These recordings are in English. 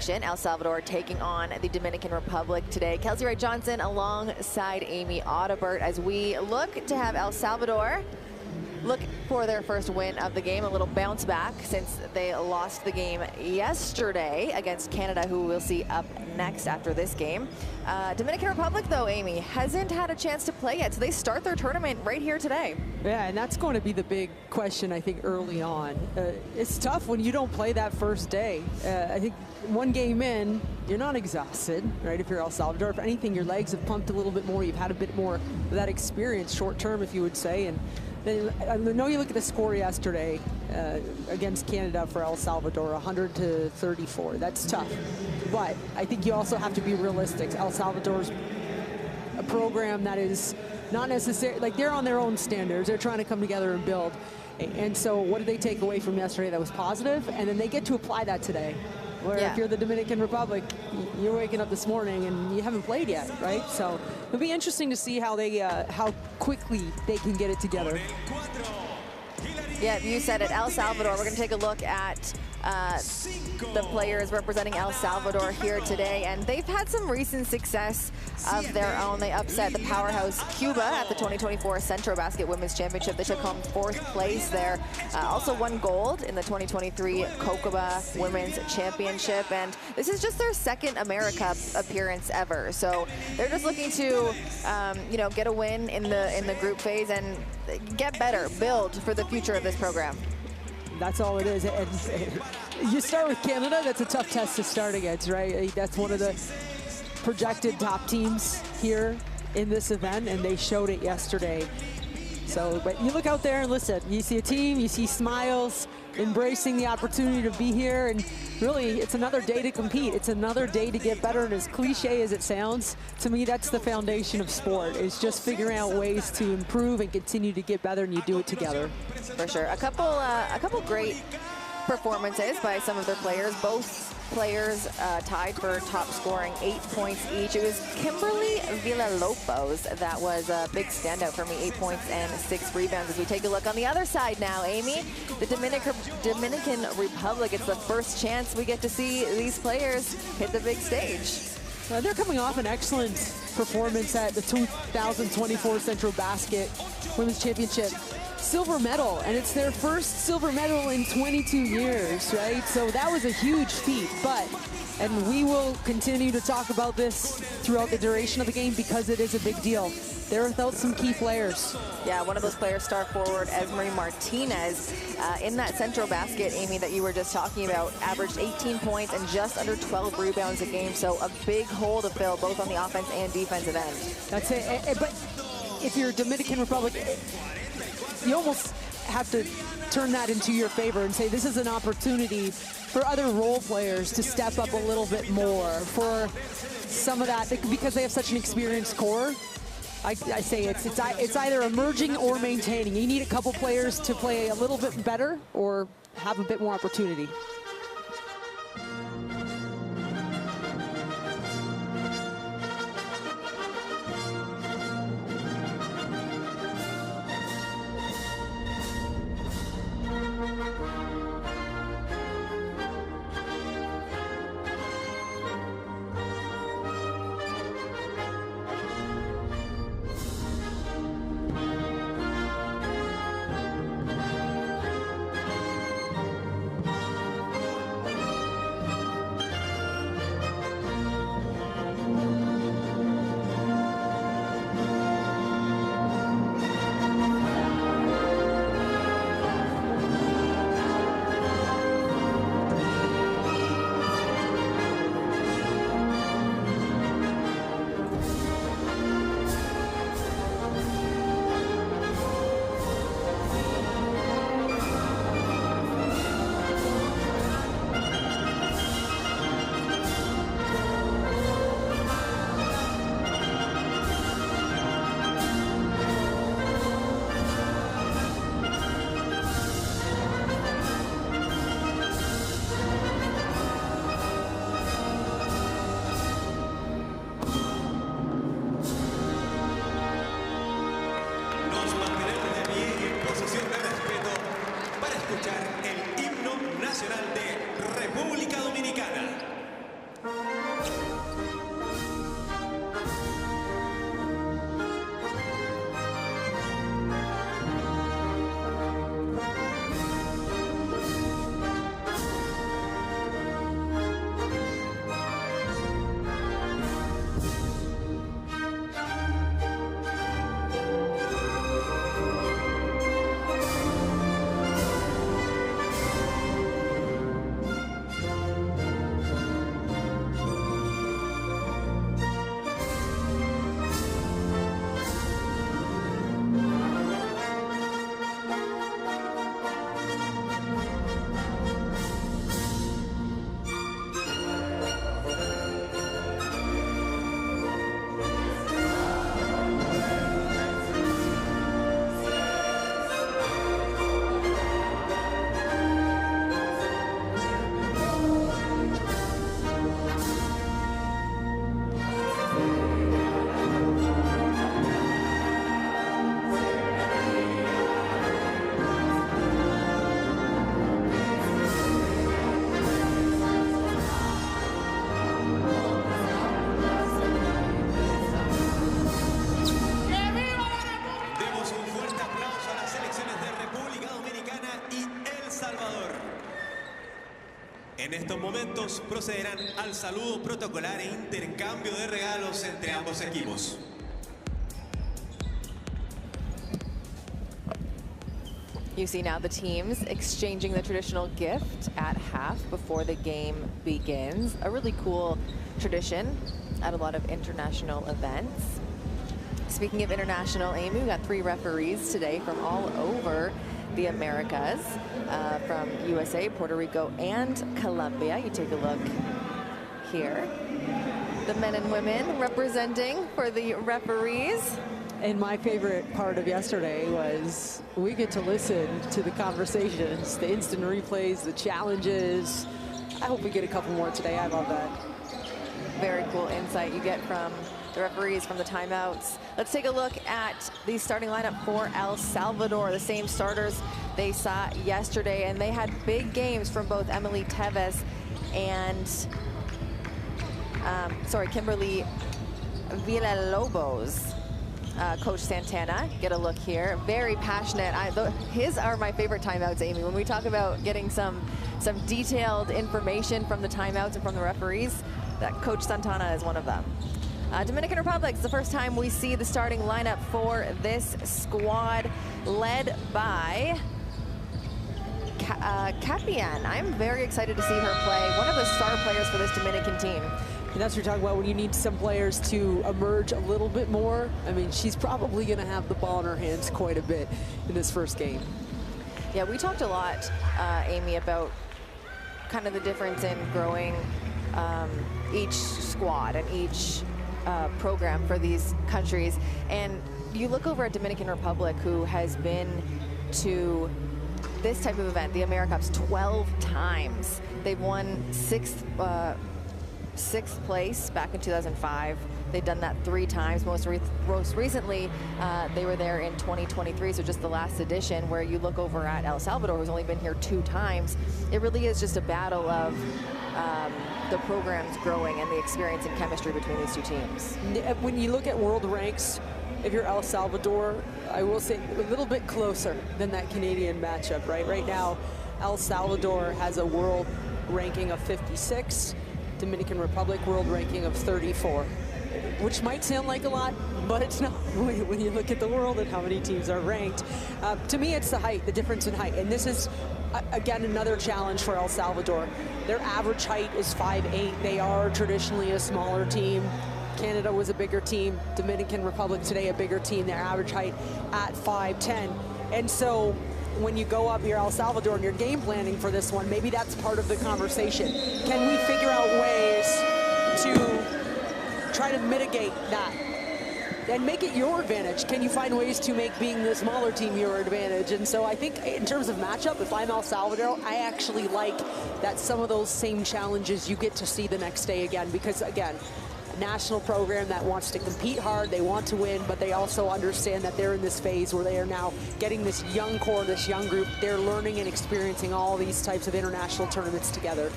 action. El Salvador taking on the Dominican Republic today. Kelsey Wright-Johnson alongside Amy Audibert as we look to have El Salvador look for their first win of the game, a little bounce back since they lost the game yesterday against Canada, who we'll see up next after this game. Dominican Republic, though, Amy, hasn't had a chance to play yet, so they start their tournament right here today. Yeah, and that's going to be the big question, I think, early on. It's tough when you don't play that first day. I think one game in, you're not exhausted, right, if you're El Salvador. If anything, your legs have pumped a little bit more. You've had a bit more of that experience, short term, if you would say. And then I know you look at the score yesterday against Canada for El Salvador, 100-34. That's tough. But I think you also have to be realistic. El Salvador's a program that is not necessarily, like, they're on their own standards. They're trying to come together and build. And so what did they take away from yesterday that was positive? And then they get to apply that today. Where if you're the Dominican Republic, you're waking up this morning and you haven't played yet, right? So it'll be interesting to see how they, how quickly they can get it together. Yeah, you said it, El Salvador. We're going to take a look at the players representing El Salvador here today, and they've had some recent success of their own. They upset the powerhouse Cuba at the 2024 Centro Basket Women's Championship. They took home 4th place there. Also won gold in the 2023 Cocoba Women's Championship, and this is just their 2nd AmeriCup appearance ever. So they're just looking to, you know, get a win in the group phase and get better, build for the future of this program. That's all it is. And you start with Canada, that's a tough test to start against, right? That's one of the projected top teams here in this event, and they showed it yesterday. So, but you look out there and listen, you see a team, you see smiles, embracing the opportunity to be here, and really, it's another day to compete. It's another day to get better, and as cliche as it sounds, to me, that's the foundation of sport. It's just figuring out ways to improve and continue to get better, and you do it together. For sure. A couple great performances by some of their players. Both players tied for top scoring, 8 points each. It was Kimberly Villalobos that was a big standout for me, 8 points and 6 rebounds. As we take a look on the other side now, Amy, the Dominican Republic, it's the first chance we get to see these players hit the big stage. They're coming off an excellent performance at the 2024 Central Basket Women's Championship. Silver medal, and it's their first silver medal in 22 years, right? So that was a huge feat, and we will continue to talk about this throughout the duration of the game because it is a big deal. They're without some key players. Yeah, one of those players, star forward Esmery Martinez, in that Central Basket, Amy, that you were just talking about, averaged 18 points and just under 12 rebounds a game, so a big hole to fill both on the offense and defensive end. That's it, but if you're Dominican Republic, you almost have to turn that into your favor and say this is an opportunity for other role players to step up a little bit more, for some of that, because they have such an experienced core. I say it's either emerging or maintaining. You need a couple players to play a little bit better or have a bit more opportunity. juegos procederán al saludo protocolar e intercambio de regalos entre ambos equipos. You see now the teams exchanging the traditional gift at half before the game begins. A really cool tradition at a lot of international events. Speaking of international, Amy, we got 3 referees today from all over the Americas, from USA, Puerto Rico, and Colombia. You take a look here. The men and women representing for the referees. And my favorite part of yesterday was we get to listen to the conversations, the instant replays, the challenges. I hope we get a couple more today. I love that. Very cool insight you get from the referees from the timeouts. Let's take a look at the starting lineup for El Salvador. The same starters they saw yesterday, and they had big games from both Emily Teves and, Kimberly Villalobos. Coach Santana, get a look here. Very passionate. His are my favorite timeouts, Amy. When we talk about getting some detailed information from the timeouts and from the referees, that Coach Santana is one of them. Dominican Republic is the first time we see the starting lineup for this squad, led by Capian. I'm very excited to see her play. One of the star players for this Dominican team. And that's what you're talking about when you need some players to emerge a little bit more. I mean, she's probably going to have the ball in her hands quite a bit in this first game. Yeah, we talked a lot, Amy, about kind of the difference in growing each squad and each program for these countries. And you look over at Dominican Republic, who has been to this type of event, the AmeriCups, 12 times. They've won sixth place back in 2005. They've done that 3 times. Most recently, they were there in 2023, so just the last edition, where you look over at El Salvador, who's only been here 2 times. It really is just a battle of the programs growing and the experience and chemistry between these 2 teams. When you look at world ranks, if you're El Salvador, I will say a little bit closer than that Canadian matchup, right? Right now, El Salvador has a world ranking of 56, Dominican Republic world ranking of 34, which might sound like a lot, but it's not when you look at the world and how many teams are ranked. To me, it's the height, the difference in height. And this is, again, another challenge for El Salvador. Their average height is 5'8". They are traditionally a smaller team. Canada was a bigger team. Dominican Republic today a bigger team. Their average height at 5'10". And so when you go up here, El Salvador, and you're game planning for this one, maybe that's part of the conversation. Can we figure out ways to try to mitigate that and make it your advantage? Can you find ways to make being the smaller team your advantage? And so I think in terms of matchup, if I'm El Salvador, I actually like that some of those same challenges you get to see the next day again, because again, a national program that wants to compete hard, they want to win, but they also understand that they're in this phase where they are now getting this young core, this young group. They're learning and experiencing all these types of international tournaments together.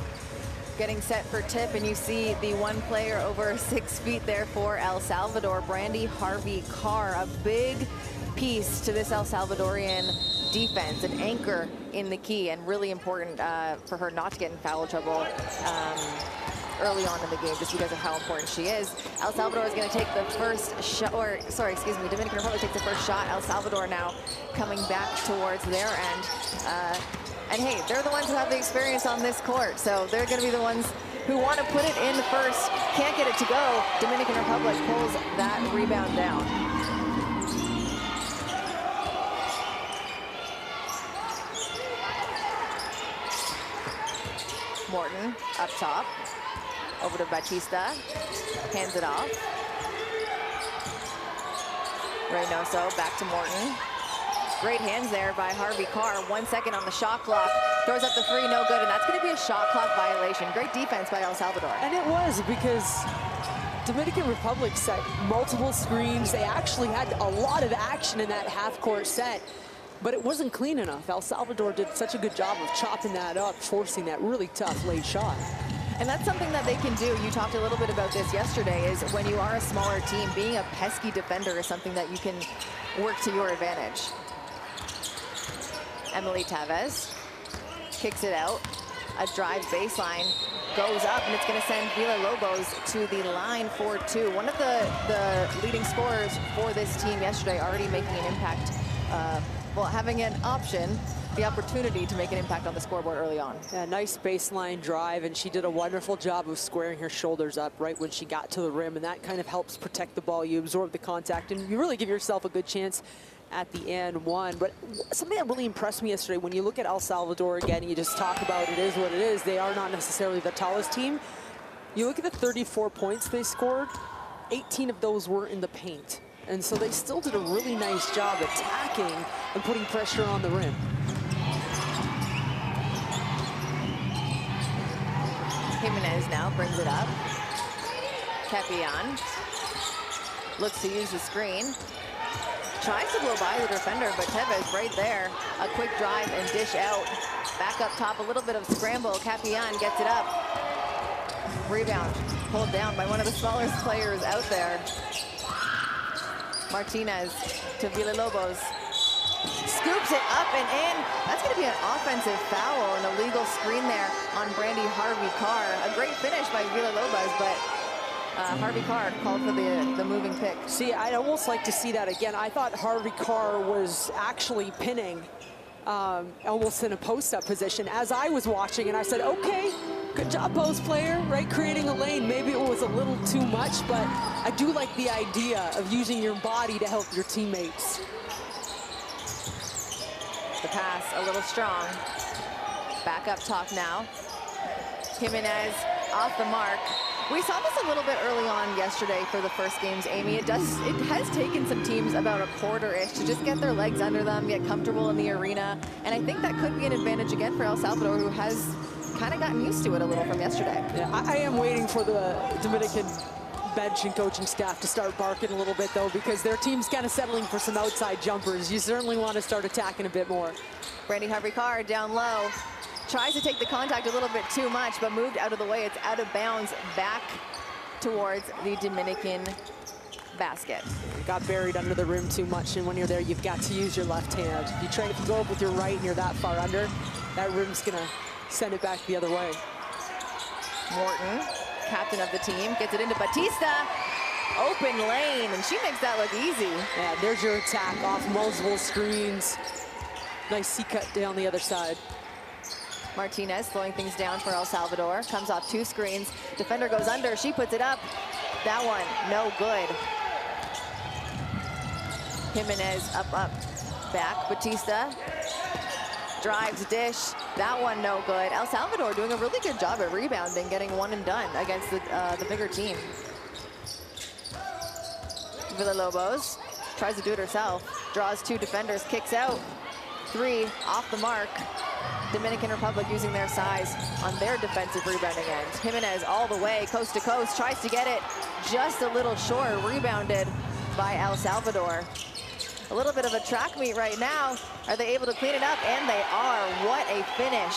Getting set for tip, and you see the one player over 6 feet there for El Salvador, Brandy Harvey-Carr, a big piece to this El Salvadorian defense, an anchor in the key, and really important for her not to get in foul trouble early on in the game, just because of how important she is. El Salvador is going to take the first shot, or sorry, excuse me, Dominican Republic takes the first shot. El Salvador now coming back towards their end. And hey, they're the ones who have the experience on this court, so they're going to be the ones who want to put it in first. Can't get it to go. Dominican Republic pulls that rebound down. Morton up top. Over to Batista. Hands it off. Reynoso back to Morton. Great hands there by Harvey-Carr. 1 second on the shot clock. Throws up the 3, no good, and that's going to be a shot clock violation. Great defense by El Salvador. And it was, because Dominican Republic set multiple screens. They actually had a lot of action in that half-court set, but it wasn't clean enough. El Salvador did such a good job of chopping that up, forcing that really tough late shot. And that's something that they can do. You talked a little bit about this yesterday, is when you are a smaller team, being a pesky defender is something that you can work to your advantage. Emily Teves kicks it out, a drive baseline, goes up, and it's going to send Villalobos to the line for 2. One of the leading scorers for this team yesterday, already making an impact, well, having an option, the opportunity to make an impact on the scoreboard early on. Yeah, nice baseline drive, and she did a wonderful job of squaring her shoulders up right when she got to the rim, and that kind of helps protect the ball. You absorb the contact, and you really give yourself a good chance at the end one. But something that really impressed me yesterday, when you look at El Salvador again, you just talk about it is what it is. They are not necessarily the tallest team. You look at the 34 points they scored, 18 of those were in the paint. And so they still did a really nice job attacking and putting pressure on the rim. Jimenez now brings it up. Capian looks to use the screen. Tries to blow by the defender, but Tevez right there. A quick drive and dish out. Back up top, a little bit of scramble. Capian gets it up. Rebound pulled down by one of the smallest players out there. Martinez to Villalobos. Scoops it up and in. That's going to be an offensive foul, an illegal screen there on Brandy Harvey-Carr. A great finish by Villalobos, but Harvey-Carr called for the moving pick. See, I'd almost like to see that again. I thought Harvey-Carr was actually pinning almost in a post-up position as I was watching, and I said, okay, good job, post player, right? Creating a lane. Maybe it was a little too much, but I do like the idea of using your body to help your teammates. The pass a little strong. Back up top now. Jimenez off the mark. We saw this a little bit early on yesterday for the first games, Amy. It has taken some teams about a quarter-ish to just get their legs under them, get comfortable in the arena. And I think that could be an advantage again for El Salvador, who has kind of gotten used to it a little from yesterday. Yeah, I am waiting for the Dominican bench and coaching staff to start barking a little bit, though, because their team's kind of settling for some outside jumpers. You certainly want to start attacking a bit more. Brandy Harvey-Carr down low. Tries to take the contact a little bit too much, but moved out of the way. It's out of bounds back towards the Dominican basket. Got buried under the rim too much, and when you're there, you've got to use your left hand. If you go up with your right and you're that far under, that rim's going to send it back the other way. Morton, captain of the team, gets it into Batista. Open lane, and she makes that look easy. Yeah, there's your attack off multiple screens. Nice C-cut down the other side. Martinez slowing things down for El Salvador. Comes off 2 screens. Defender goes under. She puts it up. That one, no good. Jimenez up. Back. Batista. Drives, dish. That one, no good. El Salvador doing a really good job at rebounding, getting one and done against the bigger team. Villalobos tries to do it herself. Draws 2 defenders. Kicks out. 3 off the mark. Dominican Republic using their size on their defensive rebounding end. Jimenez all the way, coast to coast, tries to get it just a little short, rebounded by El Salvador. A little bit of a track meet right now. Are they able to clean it up? And they are. What a finish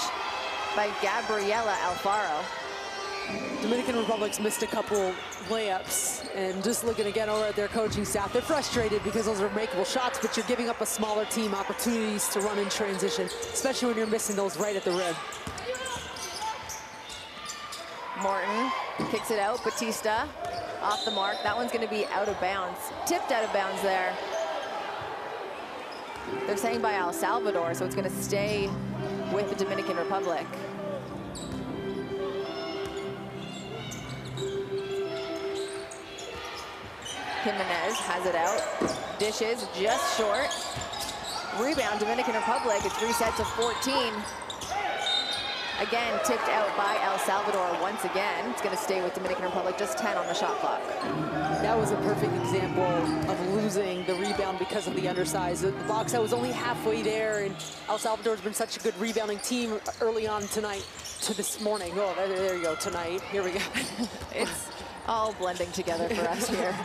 by Gabriela Alfaro. Dominican Republic's missed a couple layups, and just looking again over at their coaching staff, they're frustrated because those are makeable shots, but you're giving up a smaller team opportunities to run in transition, especially when you're missing those right at the rim. Morton kicks it out. Batista off the mark. That one's going to be out of bounds. Tipped out of bounds there. They're saying by El Salvador, so it's going to stay with the Dominican Republic. Jimenez has it out. Dishes just short. Rebound, Dominican Republic. It's reset to 14. Again, tipped out by El Salvador once again. It's going to stay with Dominican Republic, just 10 on the shot clock. That was a perfect example of losing the rebound because of the undersize. The box out was only halfway there, and El Salvador's been such a good rebounding team early on tonight to this morning. Oh, there you go, tonight. Here we go. It's all blending together for us here.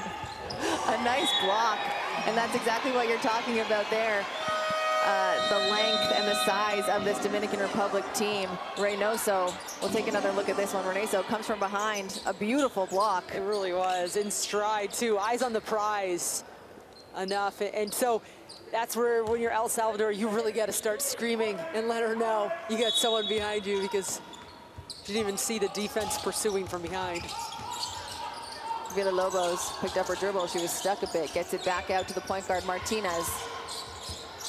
A nice block, and that's exactly what you're talking about there. The length and the size of this Dominican Republic team. Reynoso, we'll take another look at this one. Reynoso comes from behind, a beautiful block. It really was, in stride too, eyes on the prize enough. And so that's where, when you're El Salvador, you really got to start screaming and let her know you got someone behind you, because Didn't even see the defense pursuing from behind. Villalobos picked up her dribble. She was stuck a bit. Gets it back out to the point guard, Martinez.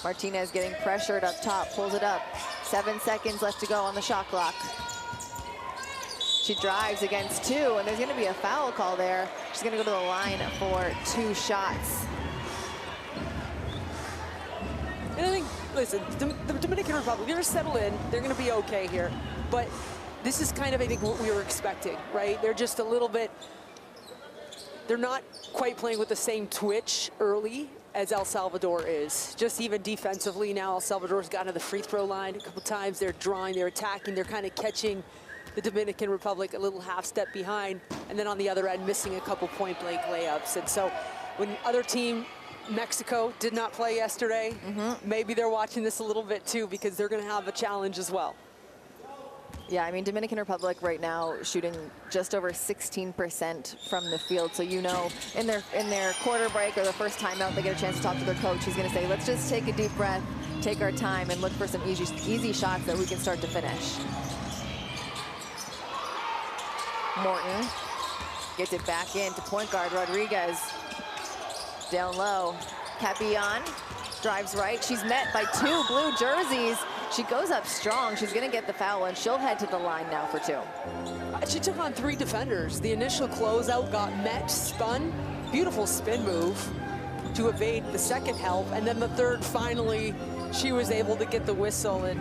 Martinez getting pressured up top, pulls it up. 7 seconds left to go on the shot clock. She drives against 2, and there's gonna be a foul call there. She's gonna go to the line for 2 shots. And I think, listen, the Dominican Republic, they're gonna settle in. They're gonna be okay here. But this is kind of, I think, what we were expecting, right? They're just a little bit, they're not quite playing with the same twitch early as El Salvador is. Just even defensively now, El Salvador's gotten to the free throw line a couple times. They're drawing, they're attacking, they're kind of catching the Dominican Republic a little half step behind, and then on the other end, missing a couple point blank layups. And so when other team, Mexico, did not play yesterday, maybe they're watching this a little bit too, because they're gonna have a challenge as well. Yeah, I mean, Dominican Republic right now shooting just over 16% from the field. So, you know, in their quarter break or the first timeout, they get a chance to talk to their coach. He's going to say, let's just take a deep breath, take our time, and look for some easy shots that we can start to finish. Morton gets it back in to point guard Rodriguez. Down low, Capillon drives right. She's met by 2 blue jerseys. She goes up strong. She's gonna get the foul, and she'll head to the line now for 2. She took on 3 defenders. The initial closeout got met, spun, beautiful spin move to evade the second help, and then the third, finally, she was able to get the whistle. And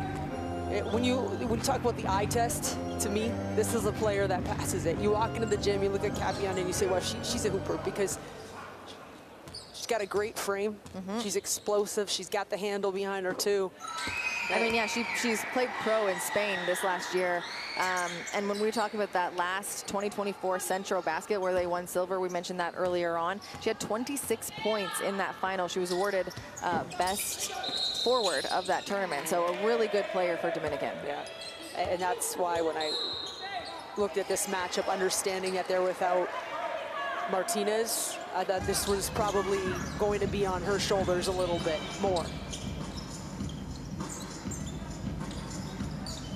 when you talk about the eye test, to me, this is a player that passes it. You walk into the gym, you look at Capillon, and you say, well, she's a hooper, because she's got a great frame. She's explosive. She's got the handle behind her, too. I mean, yeah, she's played pro in Spain this last year. And when we were talking about that last 2024 Central basket where they won silver, we mentioned that earlier on. She had 26 points in that final. She was awarded best forward of that tournament. So a really good player for Dominican. Yeah, and that's why when I looked at this matchup, understanding that they're without Martinez, I thought this was probably going to be on her shoulders a little bit more.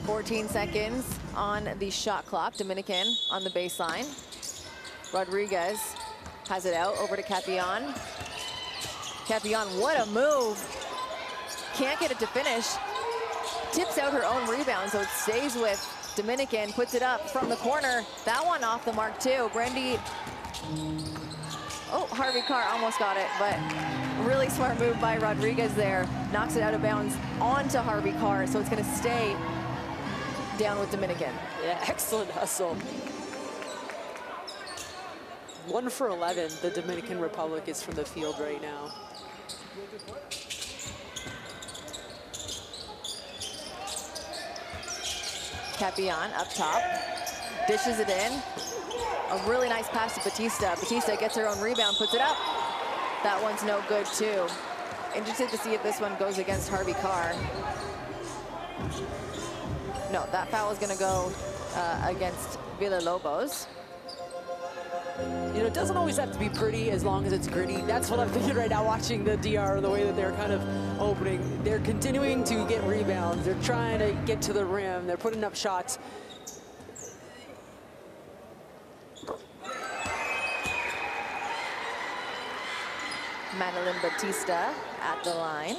14 seconds on the shot clock. Dominican on the baseline. Rodriguez has it out over to Capillon. Capillon, what a move. Can't get it to finish. Tips out her own rebound, so it stays with Dominican. Puts it up from the corner. That one off the mark too. Brandy, oh, Harvey Carr almost got it, but really smart move by Rodriguez there. Knocks it out of bounds onto Harvey Carr, so it's gonna stay down with Dominican. Yeah, excellent hustle. 1 for 11, the Dominican Republic is from the field right now. Capillon up top, dishes it in. A really nice pass to Batista. Batista gets her own rebound, puts it up. That one's no good too. Interested to see if this one goes against Harvey Carr. No, that foul is gonna go against Villalobos. You know, it doesn't always have to be pretty as long as it's gritty. That's what I'm thinking right now, watching the DR, the way that they're kind of opening. They're continuing to get rebounds. They're trying to get to the rim. They're putting up shots. Madeline Batista at the line.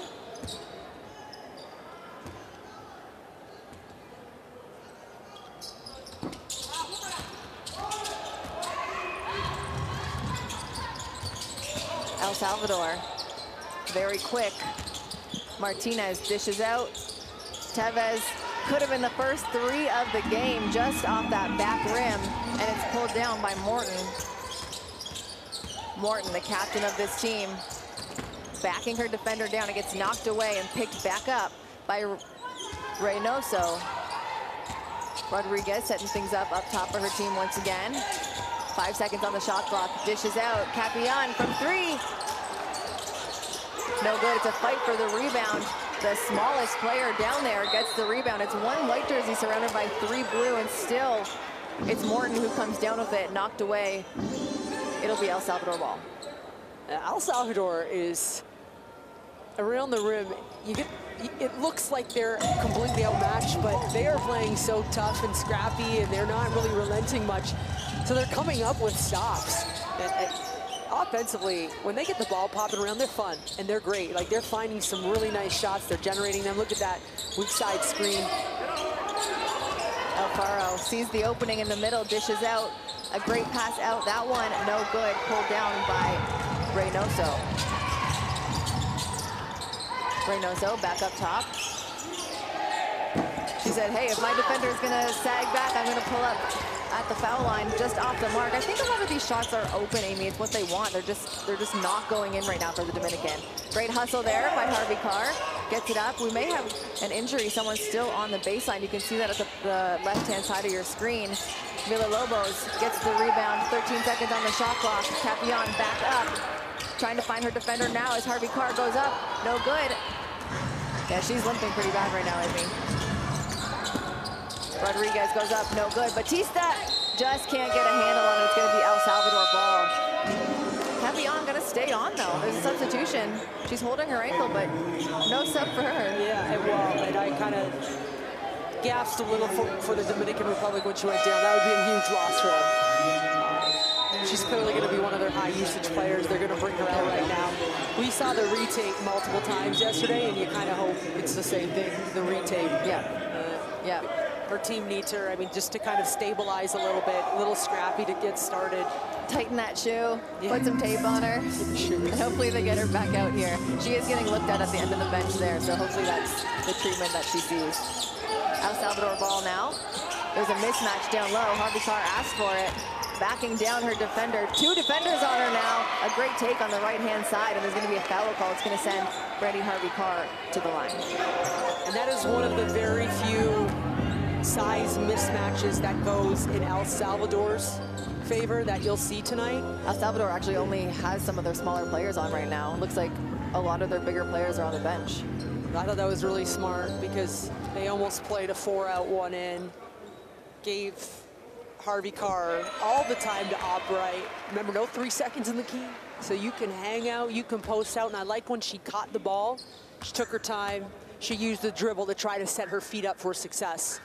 El Salvador, very quick. Martinez dishes out. Tevez could have been the first 3 of the game just off that back rim, and it's pulled down by Morton. Morton, the captain of this team, backing her defender down. It gets knocked away and picked back up by Reynoso. Rodriguez setting things up top for her team once again. 5 seconds on the shot clock. Dishes out. Capillon from 3. No good. It's a fight for the rebound. The smallest player down there gets the rebound. It's 1 white jersey surrounded by 3 blue, and still it's Morton who comes down with it, knocked away. It'll be El Salvador ball. El Salvador is around the rim. You get it looks like they're completely outmatched, but they are playing so tough and scrappy, and they're not really relenting much. So they're coming up with stops. And offensively, when they get the ball popping around, they're fun, and they're great. Like, they're finding some really nice shots. They're generating them. Look at that weak side screen. Alfaro sees the opening in the middle, dishes out. A great pass out. That one, no good. Pulled down by Reynoso. Reynoso back up top. She said, hey, if my defender is going to sag back, I'm going to pull up at the foul line just off the mark. I think a lot of these shots are open, Amy. It's what they want. They're just not going in right now for the Dominican. Great hustle there by Harvey Carr. Gets it up. We may have an injury. Someone's still on the baseline. You can see that at the left-hand side of your screen. Villalobos gets the rebound. 13 seconds on the shot clock. Capion back up. Trying to find her defender now as Harvey Carr goes up. No good. Yeah, she's limping pretty bad right now, Amy. Rodriguez goes up, no good. Batista just can't get a handle on it. It's going to be El Salvador ball. Capion going to stay on, though. There's a substitution. She's holding her ankle, but no sub for her. Yeah, well, and I kind of gasped a little for the Dominican Republic when she went down. That would be a huge loss for them. She's clearly going to be one of their high-usage players. They're going to bring her out right now. We saw the retake multiple times yesterday, and you kind of hope it's the same thing, the retake. Yeah. Her team needs her, I mean, just to kind of stabilize a little bit, a little scrappy to get started. Tighten that shoe, put some tape on her, and hopefully they get her back out here. She is getting looked at the end of the bench there, so hopefully that's the treatment that she sees. El Salvador ball now. There's a mismatch down low. Harvey Carr asked for it. Backing down her defender. Two defenders on her now. A great take on the right-hand side, and there's going to be a foul call. It's going to send Brandy Harvey Carr to the line. And that is one of the very few size mismatches that goes in El Salvador's favor that you'll see tonight. El Salvador actually only has some of their smaller players on right now. Looks like a lot of their bigger players are on the bench. I thought that was really smart because they almost played a 4-out, 1-in. Gave Harvey Carr all the time to operate. Remember, no 3 seconds in the key. So you can hang out, you can post out, and I like when she caught the ball. She took her time. She used the dribble to try to set her feet up for success.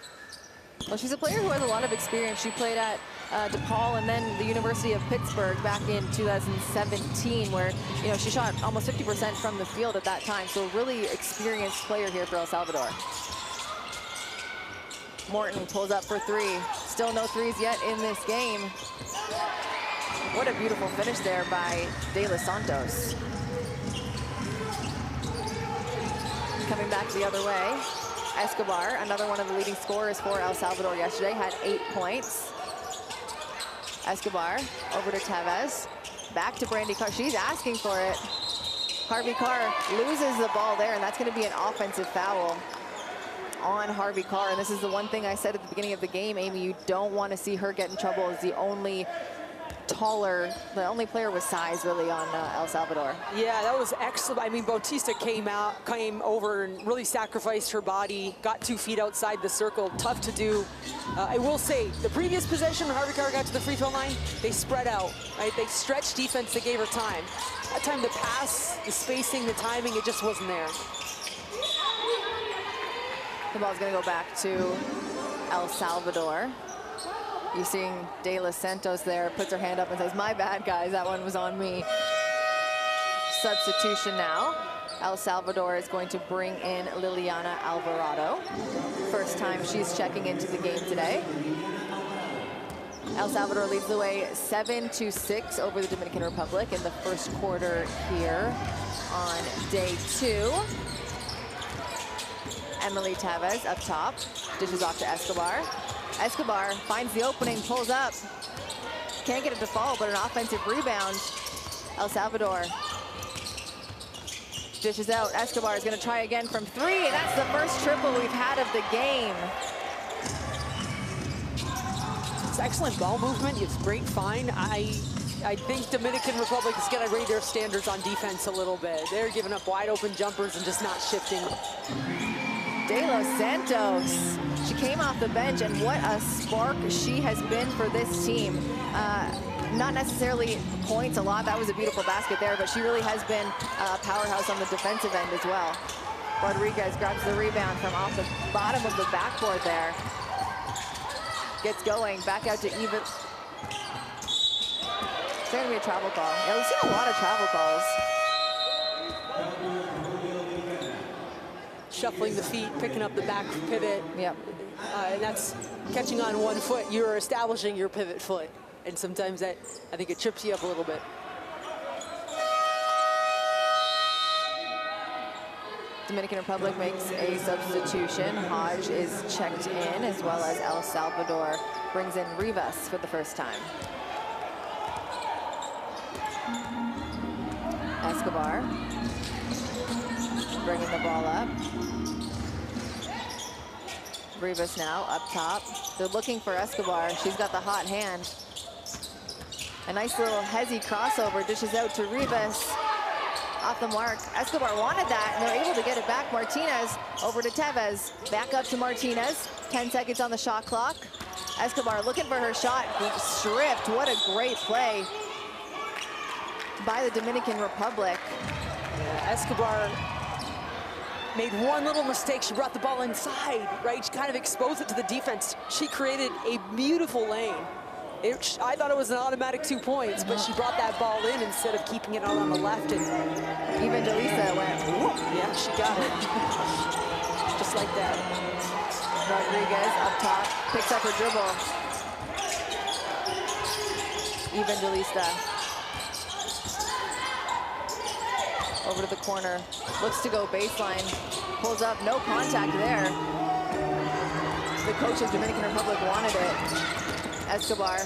Well, she's a player who has a lot of experience. She played at DePaul and then the University of Pittsburgh back in 2017, where she shot almost 50% from the field at that time. So a really experienced player here for El Salvador. Morton pulls up for three. Still no threes yet in this game. What a beautiful finish there by De Los Santos. Coming back the other way. Escobar, another one of the leading scorers for El Salvador yesterday, had 8 points. Escobar over to Tevez. Back to Brandy Carr. She's asking for it. Harvey Carr loses the ball there, and that's going to be an offensive foul on Harvey Carr. And this is the one thing I said at the beginning of the game, Amy, you don't want to see her get in trouble as the only player with size really on El Salvador. Yeah, that was excellent. I mean, Bautista came over and really sacrificed her body, got 2 feet outside the circle. Tough to do. I will say, the previous possession when Harvey Carr got to the free throw line, they spread out, right? They stretched defense, they gave her time. That time to pass, the spacing, the timing, it just wasn't there. The ball's gonna go back to El Salvador. You're seeing De Los Santos there, puts her hand up and says, my bad, guys, that one was on me. Substitution now. El Salvador is going to bring in Liliana Alvarado. First time she's checking into the game today. El Salvador leads the way 7-6 over the Dominican Republic in the first quarter here on day 2. Emily Tevez up top, dishes off to Escobar. Escobar finds the opening, pulls up. Can't get it to fall, but an offensive rebound. El Salvador dishes out. Escobar is going to try again from 3, and that's the first triple we've had of the game. It's excellent ball movement. It's great find. I think Dominican Republic is going to raise their standards on defense a little bit. They're giving up wide open jumpers and just not shifting. De Los Santos. She came off the bench, and what a spark she has been for this team. Not necessarily points a lot. That was a beautiful basket there, but she really has been a powerhouse on the defensive end as well. Rodriguez grabs the rebound from off the bottom of the backboard there. Gets going, back out to Eva. Is there gonna be a travel call? Yeah, we've seen a lot of travel calls. Shuffling the feet, picking up the back pivot. Yep. And that's catching on one foot. You're establishing your pivot foot. And sometimes that, I think it trips you up a little bit. Dominican Republic makes a substitution. Hodge is checked in, as well as El Salvador brings in Rivas for the first time. Escobar bringing the ball up. Rivas now up top. They're looking for Escobar. She's got the hot hand. A nice little hezzy crossover, dishes out to Rivas. Off the mark. Escobar wanted that, and they're able to get it back. Martinez over to Tevez. Back up to Martinez. 10 seconds on the shot clock. Escobar looking for her shot. Stripped. What a great play by the Dominican Republic. Yeah, Escobar made one little mistake. She brought the ball inside, right? She kind of exposed it to the defense. She created a beautiful lane. I thought it was an automatic 2 points, but she brought that ball in instead of keeping it out on the left. And Evangelista went, whoop. Yeah, she got it. Just like that. Rodriguez up top, picks up her dribble. Evangelista. Over to the corner, looks to go baseline, pulls up, no contact there. The coach of Dominican Republic wanted it. Escobar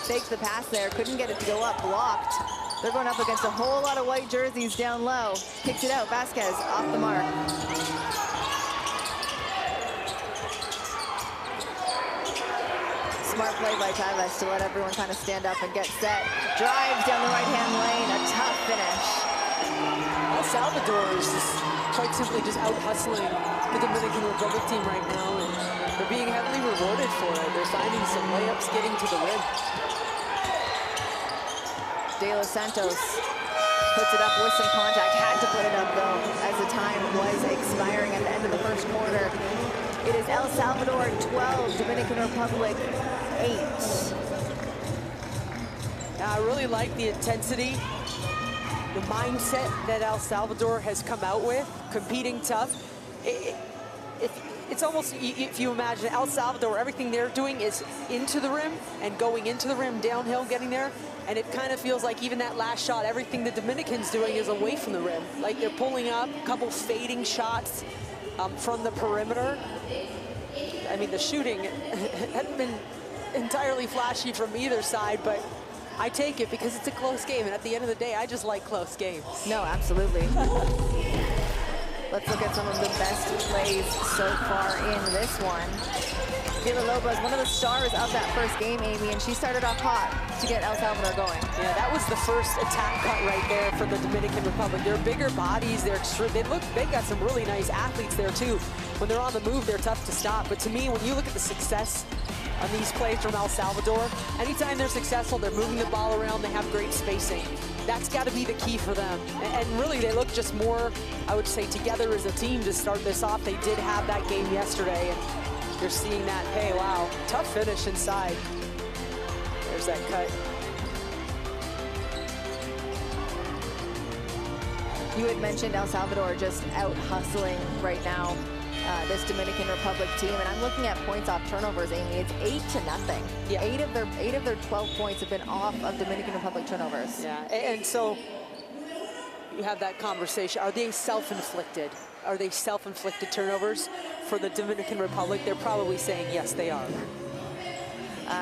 faked the pass there, couldn't get it to go up, blocked. They're going up against a whole lot of white jerseys down low. Kicks it out, Vasquez off the mark. Smart play by Tevez to let everyone kind of stand up and get set. Drives down the right-hand lane, a tough finish. El Salvador is just quite simply just out hustling the Dominican Republic team right now, and they're being heavily rewarded for it. They're finding some layups, getting to the rim. De Los Santos puts it up with some contact. Had to put it up though, as the time was expiring at the end of the first quarter. It is El Salvador 12, Dominican Republic 8. I really like the intensity, the mindset that El Salvador has come out with, competing tough. It's almost, if you imagine El Salvador, everything they're doing is into the rim and going into the rim, downhill, getting there. And it kind of feels like even that last shot, everything the Dominican's doing is away from the rim. Like they're pulling up a couple fading shots from the perimeter. I mean, the shooting hadn't been entirely flashy from either side, but I take it because it's a close game. And at the end of the day, I just like close games. No, absolutely. Let's look at some of the best plays so far in this one. Villalobos, one of the stars of that first game, Amy, and she started off hot to get El Salvador going. Yeah, that was the first attack cut right there for the Dominican Republic. They're bigger bodies. They got some really nice athletes there too. When they're on the move, they're tough to stop. But to me, when you look at the success on these plays from El Salvador, anytime they're successful, they're moving the ball around, they have great spacing. That's got to be the key for them. And really, they look just more, I would say, together as a team to start this off. They did have that game yesterday, and you're seeing that, hey, wow, tough finish inside. There's that cut. You had mentioned El Salvador just out hustling right now, this Dominican Republic team, and I'm looking at points off turnovers, Amy. It's 8-0. Yeah. 8 of their 12 points have been off of Dominican Republic turnovers. Yeah, and so you have that conversation. Are they self-inflicted? Are they self-inflicted turnovers for the Dominican Republic? They're probably saying yes, they are.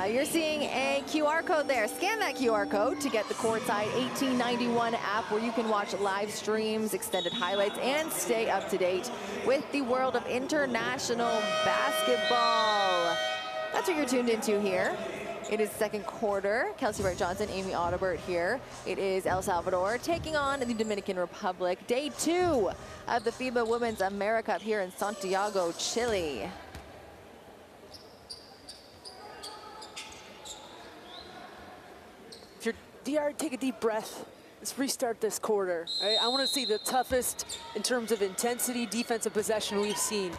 You're seeing a QR code there. Scan that QR code to get the Courtside 1891 app, where you can watch live streams, extended highlights, and stay up to date with the world of international basketball. That's what you're tuned into here. It is second quarter. Kelsey Wright-Johnson, Amy Audibert here. It is El Salvador taking on the Dominican Republic. Day 2 of the FIBA Women's AmeriCup here in Santiago, Chile. If you're DR, take a deep breath. Let's restart this quarter. Right? I want to see the toughest in terms of intensity, defensive possession we've seen.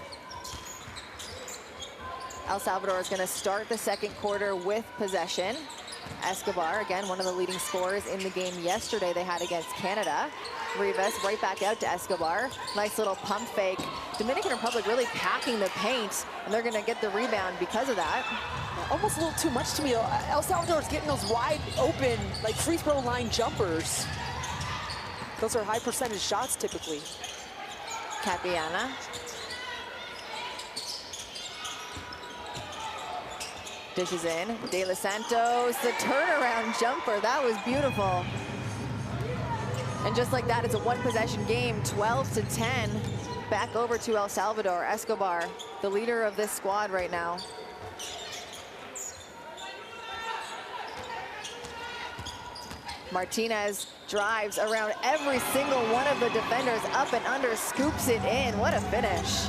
El Salvador is going to start the second quarter with possession. Escobar, again, one of the leading scorers in the game yesterday they had against Canada. Rivas right back out to Escobar. Nice little pump fake. Dominican Republic really packing the paint, and they're going to get the rebound because of that. Almost a little too much to me. El Salvador's getting those wide open, like free throw line jumpers. Those are high percentage shots typically. Capiana. Dishes in. De Los Santos, the turnaround jumper. That was beautiful. And just like that, it's a one-possession game, 12-10. Back over to El Salvador. Escobar, the leader of this squad right now. Martinez drives around every single one of the defenders, up and under, scoops it in. What a finish.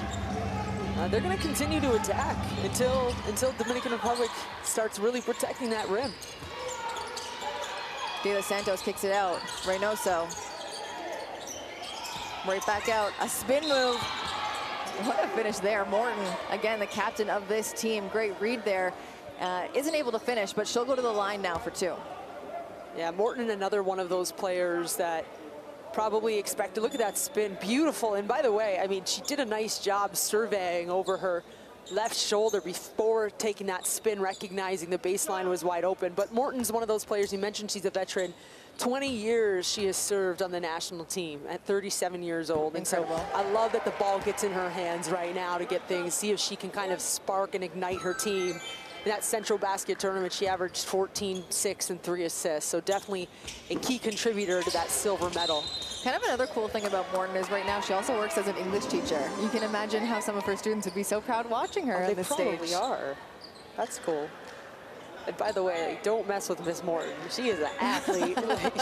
They're going to continue to attack until Dominican Republic starts really protecting that rim. De Los Santos kicks it out. Reynoso. Right back out. A spin move. What a finish there. Morton, again, the captain of this team. Great read there. Isn't able to finish, but she'll go to the line now for two. Yeah, Morton, another one of those players that probably expected. Look at that spin, beautiful. And by the way, I mean, she did a nice job surveying over her left shoulder before taking that spin, recognizing the baseline was wide open. But Morton's one of those players, you mentioned she's a veteran. 20 years she has served on the national team at 37 years old. Incredible. And so I love that the ball gets in her hands right now to get things, see if she can kind of spark and ignite her team. In that Central Basket tournament, she averaged 14, 6, and 3 assists. So definitely a key contributor to that silver medal. Kind of another cool thing about Morton is right now she also works as an English teacher. You can imagine how some of her students would be so proud watching her on this stage. They probably are. That's cool. And by the way, don't mess with Miss Morton. She is an athlete.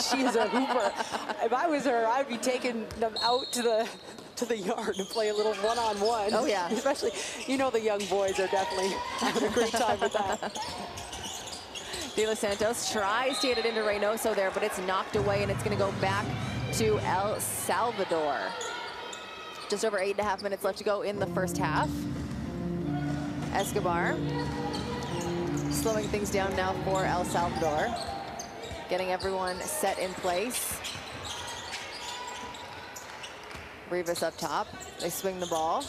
She is a hooper. If I was her, I'd be taking them out to the yard and play a little one-on-one. Oh yeah. Especially, you know, the young boys are definitely having a great time with that. De Los Santos tries to get it into Reynoso there, but it's knocked away, and it's going to go back to El Salvador. Just over 8.5 minutes left to go in the first half. Escobar slowing things down now for El Salvador. Getting everyone set in place. Rivas up top. They swing the ball.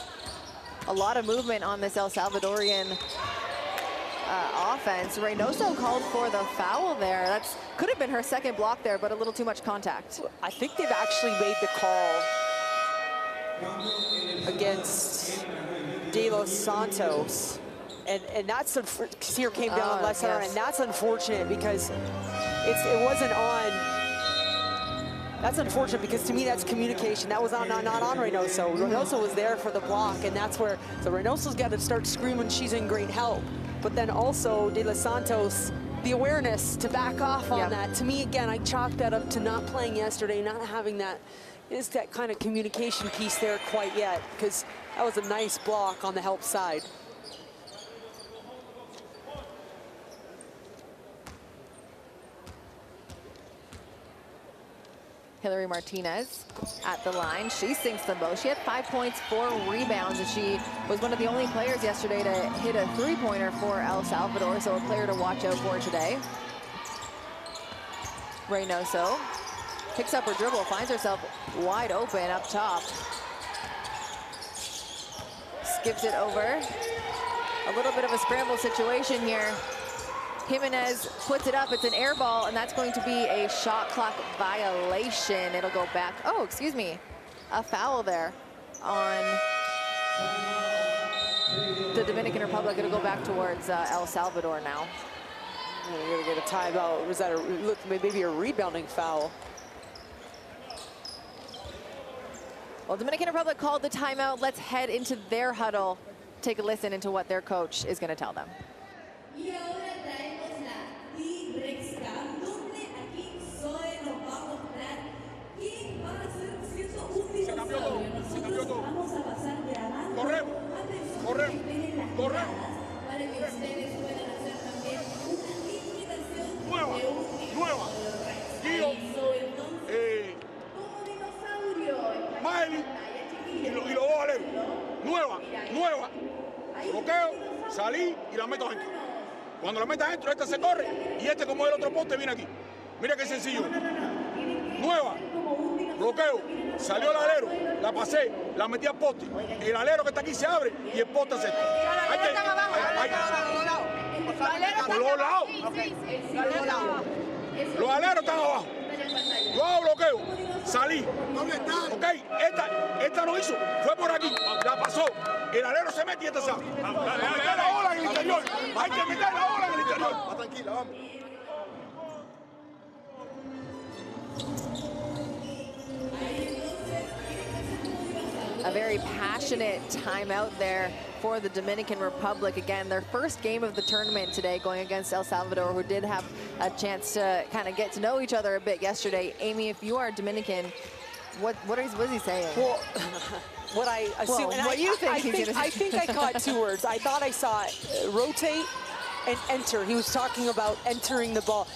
A lot of movement on this El Salvadorian offense. Reynoso called for the foul there. That's could have been her second block there, but a little too much contact. I think they've actually made the call against De Los Santos. And that's, because here came down left center, and that's unfortunate because it wasn't on. That's unfortunate because to me that's communication. That was not on Reynoso. Reynoso was there for the block, and that's where, so Reynoso's got to start screaming she's in great help. But then also De Los Santos, the awareness to back off on that. To me, again, I chalk that up to not playing yesterday, not having that, is that kind of communication piece there quite yet, because that was a nice block on the help side. Hillary Martinez at the line. She sinks them both. She had 5 points, 4 rebounds, and she was one of the only players yesterday to hit a three-pointer for El Salvador, so a player to watch out for today. Reynoso picks up her dribble, finds herself wide open up top. Skips it over. A little bit of a scramble situation here. Jimenez puts it up, it's an air ball, and that's going to be a shot clock violation. It'll go back, oh, excuse me, a foul there on the Dominican Republic. It'll go back towards El Salvador now. We're gonna get a timeout. Was that maybe a rebounding foul? Well, Dominican Republic called the timeout. Let's head into their huddle. Take a listen into what their coach is gonna tell them. salí y la meto adentro. Cuando la metas adentro, esta se corre y este, como el otro poste, viene aquí. Mira qué sencillo. Nueva, bloqueo, salió el alero, la pasé, la metí al poste. El alero que está aquí se abre y el poste se... Los aleros están abajo. Yo hago bloqueo, salí. Ok, esta no hizo, fue por aquí, la pasó. El alero se mete y esta se abre. Meter la ola en el interior. Hay que meter la ola en el interior. Tranquila, vamos. A very passionate timeout there for the Dominican Republic. Again, their first game of the tournament today, going against El Salvador, who did have a chance to kind of get to know each other a bit yesterday. Amy, if you are Dominican, what is he saying? Well, what I assume, well, what do you think he's going to say? I think I caught two words. I thought I saw rotate and enter. He was talking about entering the ball.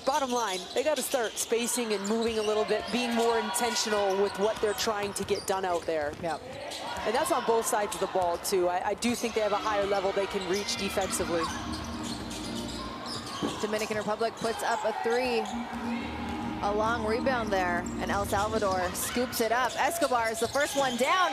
Bottom line, they got to start spacing and moving a little bit, being more intentional with what they're trying to get done out there. Yep. And that's on both sides of the ball, too. I do think they have a higher level they can reach defensively. Dominican Republic puts up a three. A long rebound there, and El Salvador scoops it up. Escobar is the first one down.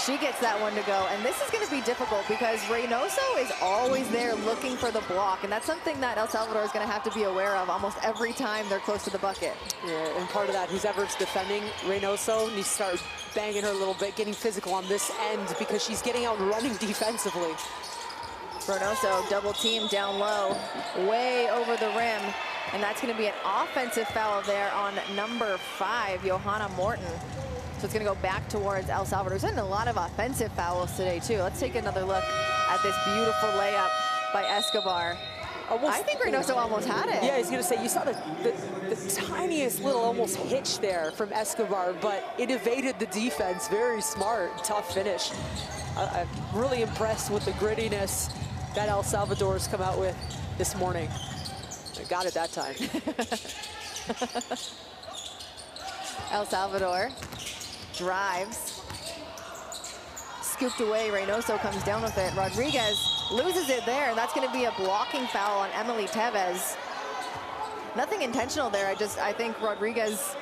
She gets that one to go, and this is going to be difficult because Reynoso is always there looking for the block, and that's something that El Salvador is going to have to be aware of almost every time they're close to the bucket. Yeah, and part of that, whoever's defending Reynoso needs to start banging her a little bit, getting physical on this end because she's getting out and running defensively. Reynoso double team down low, way over the rim, and that's going to be an offensive foul there on number 5, Johanna Morton. So it's going to go back towards El Salvador. There's been a lot of offensive fouls today, too. Let's take another look at this beautiful layup by Escobar. I think Reynoso almost had it. Yeah, I was going to say, you saw the tiniest little almost hitch there from Escobar, but it evaded the defense. Very smart, tough finish. I'm really impressed with the grittiness that El Salvador's come out with this morning. I got it that time. El Salvador drives, scooped away. Reynoso comes down with it. Rodriguez loses it there, and that's going to be a blocking foul on Emily Tevez. Nothing intentional there. I think Rodriguez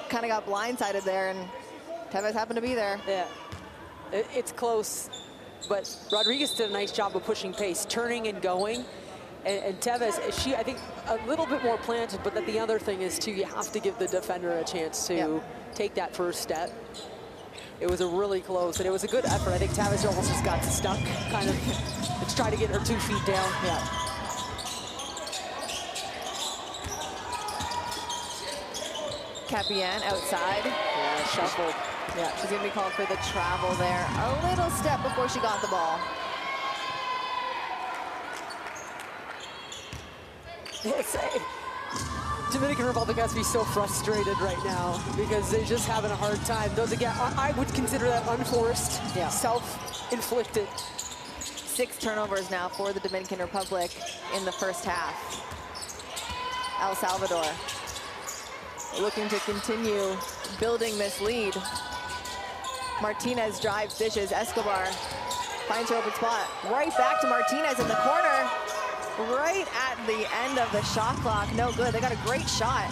kind of got blindsided there, and Tevez happened to be there. Yeah, it's close, but Rodriguez did a nice job of pushing pace, turning and going. And Tevez, I think, a little bit more planted, but the other thing is, too, you have to give the defender a chance to take that first step. It was a really close, and it was a good effort. I think Tevez almost just got stuck, kind of. Let's try to get her 2 feet down. Yeah. Capian outside. Yeah, shuffled. Yeah, she's going to be called for the travel there. A little step before she got the ball. Dominican Republic has to be so frustrated right now because they're just having a hard time. Those, again, I would consider that unforced, self-inflicted. 6 turnovers now for the Dominican Republic in the first half. El Salvador looking to continue building this lead. Martinez drives, dishes. Escobar finds her open spot. Right back to Martinez in the corner. Right at the end of the shot clock. No good. They got a great shot.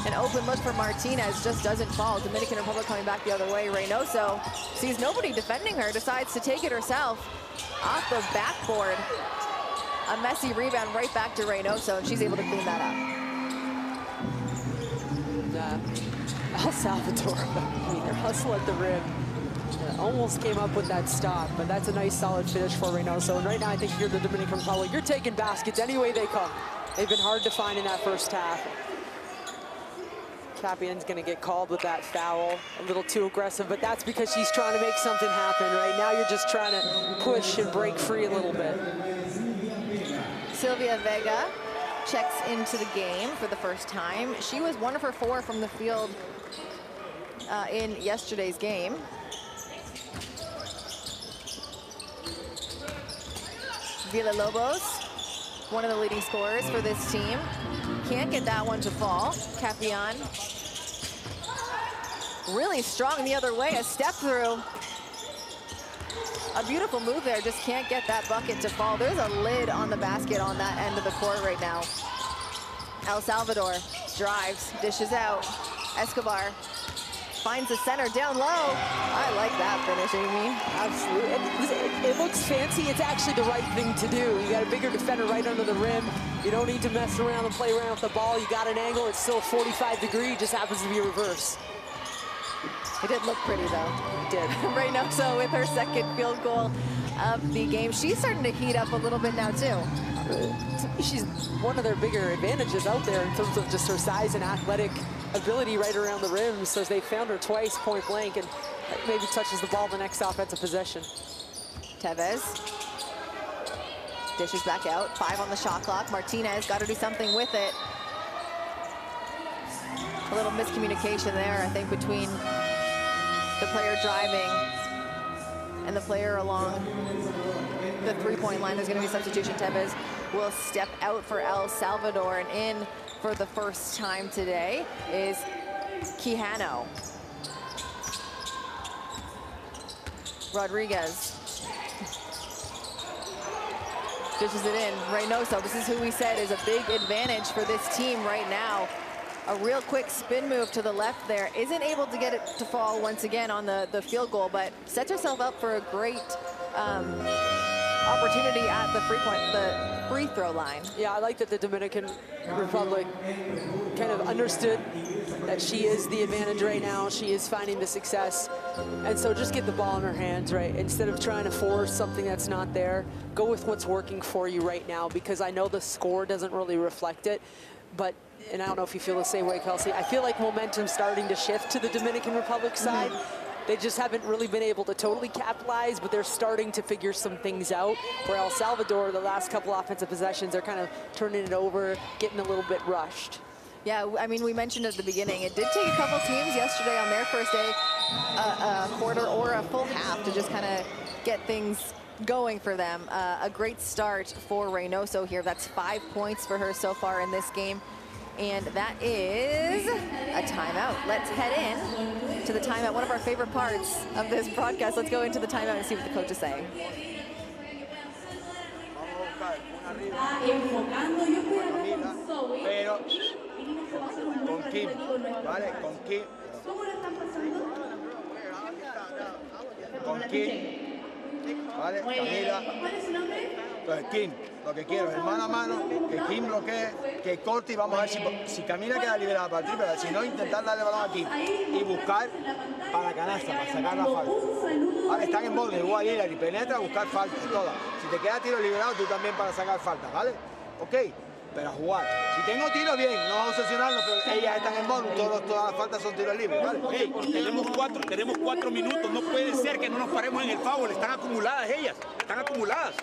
An open look for Martinez, just doesn't fall. Dominican Republic coming back the other way. Reynoso sees nobody defending her, decides to take it herself off the backboard. A messy rebound right back to Reynoso, and she's able to clean that up. El Salvador, their hustle at the rim. Almost came up with that stop, but that's a nice solid finish for Reynoso. And right now, I think you're the Dominican Republic. You're taking baskets any way they come. They've been hard to find in that first half. Capian's gonna get called with that foul. A little too aggressive, but that's because she's trying to make something happen. Right now, you're just trying to push and break free a little bit. Sylvia Vega checks into the game for the first time. She was 1 of her 4 from the field in yesterday's game. Villalobos, one of the leading scorers for this team. Can't get that one to fall. Capian really strong the other way, a step through. A beautiful move there, just can't get that bucket to fall. There's a lid on the basket on that end of the court right now. El Salvador drives, dishes out. Escobar finds the center down low. I like that finish, Amy. Absolutely. It looks fancy. It's actually the right thing to do. You got a bigger defender right under the rim. You don't need to mess around and play around with the ball. You got an angle. It's still 45 degree. Just happens to be a reverse. It did look pretty, though. It did. Reynoso with her second field goal of the game. She's starting to heat up a little bit now, too. She's one of their bigger advantages out there in terms of just her size and athletic ability right around the rim. So they found her twice point blank, and maybe touches the ball the next offensive possession. Tevez dishes back out. 5 on the shot clock. Martinez got to do something with it. A little miscommunication there, I think, between the player driving and the player along the three-point line. There's going to be a substitution. Tevez will step out for El Salvador, and in for the first time today is Quijano. Rodriguez dishes it in. Reynoso, this is who we said is a big advantage for this team right now. A real quick spin move to the left there. Isn't able to get it to fall once again on the field goal, but sets herself up for a great opportunity at the free throw line. Yeah, I like that the Dominican Republic kind of understood that she is the advantage right now. She is finding the success. And so just get the ball in her hands, right? Instead of trying to force something that's not there, go with what's working for you right now, because I know the score doesn't really reflect it, but, and I don't know if you feel the same way, Kelsey, I feel like momentum's starting to shift to the Dominican Republic side. They just haven't really been able to totally capitalize, but they're starting to figure some things out. Where El Salvador, the last couple offensive possessions, they're kind of turning it over, getting a little bit rushed. Yeah, I mean, we mentioned at the beginning, it did take a couple teams yesterday on their first day, a quarter or a full half to just kind of get things going for them. A great start for Reynoso here. That's 5 points for her so far in this game. And that is a timeout. Let's head in to the timeout. One of our favorite parts of this broadcast. Let's go into the timeout and see what the coach is saying. Con Kim, ¿vale? Con Kim. Con Kim, ¿vale? Camila. Entonces, Kim, lo que quiero es mano a mano, que Kim bloquee, que corte y vamos a ver si Camila queda liberada para el triple, si no, intentar darle balón a Kim y buscar para canasta, para sacar la falta. Vale, están en borde, igual Hilary, penetra, buscar falta, todas. Si te queda tiro liberado, tú también para sacar falta, ¿vale? Ok, pero a jugar. Si tengo tiro, bien, no vamos a obsesionarnos, pero ellas están en bonus, todas las faltas son tiros libres, ¿vale? Hey, tenemos 4 minutos, no puede ser que no nos paremos en el foul, están acumuladas ellas, están acumuladas.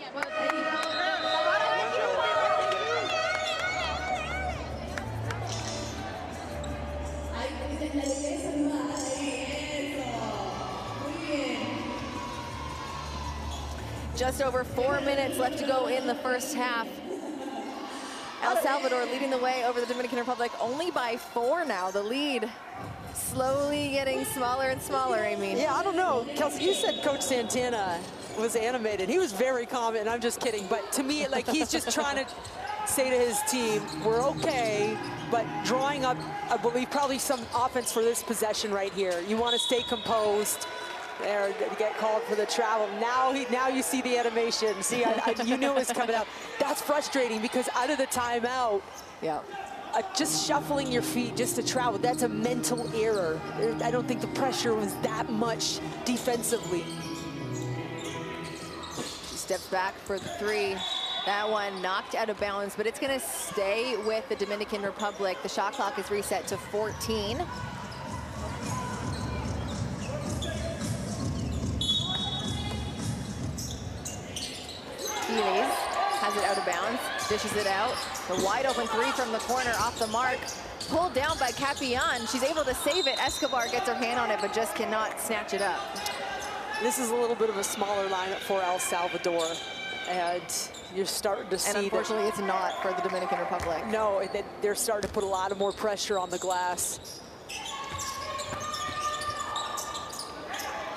Just over 4 minutes left to go in the first half. El Salvador leading the way over the Dominican Republic only by 4 now. The lead slowly getting smaller and smaller, Amy. Yeah, I don't know. Kelsey, you said Coach Santana was animated. He was very calm, and I'm just kidding. But to me, like, he's just trying to say to his team, we're okay, but drawing up, I believe, probably some offense for this possession right here. You want to stay composed. There, get called for the travel. Now you see the animation. See, you knew it was coming out. That's frustrating because out of the timeout, yeah, just shuffling your feet just to travel, that's a mental error. I don't think the pressure was that much defensively. She steps back for the 3. That one knocked out of bounds, but it's going to stay with the Dominican Republic. The shot clock is reset to 14. Healy's has it out of bounds, dishes it out. The wide open 3 from the corner off the mark. Pulled down by Capian. She's able to save it. Escobar gets her hand on it, but just cannot snatch it up. This is a little bit of a smaller lineup for El Salvador. And you're starting to see and unfortunately, it's not for the Dominican Republic. No, they're starting to put a lot of more pressure on the glass.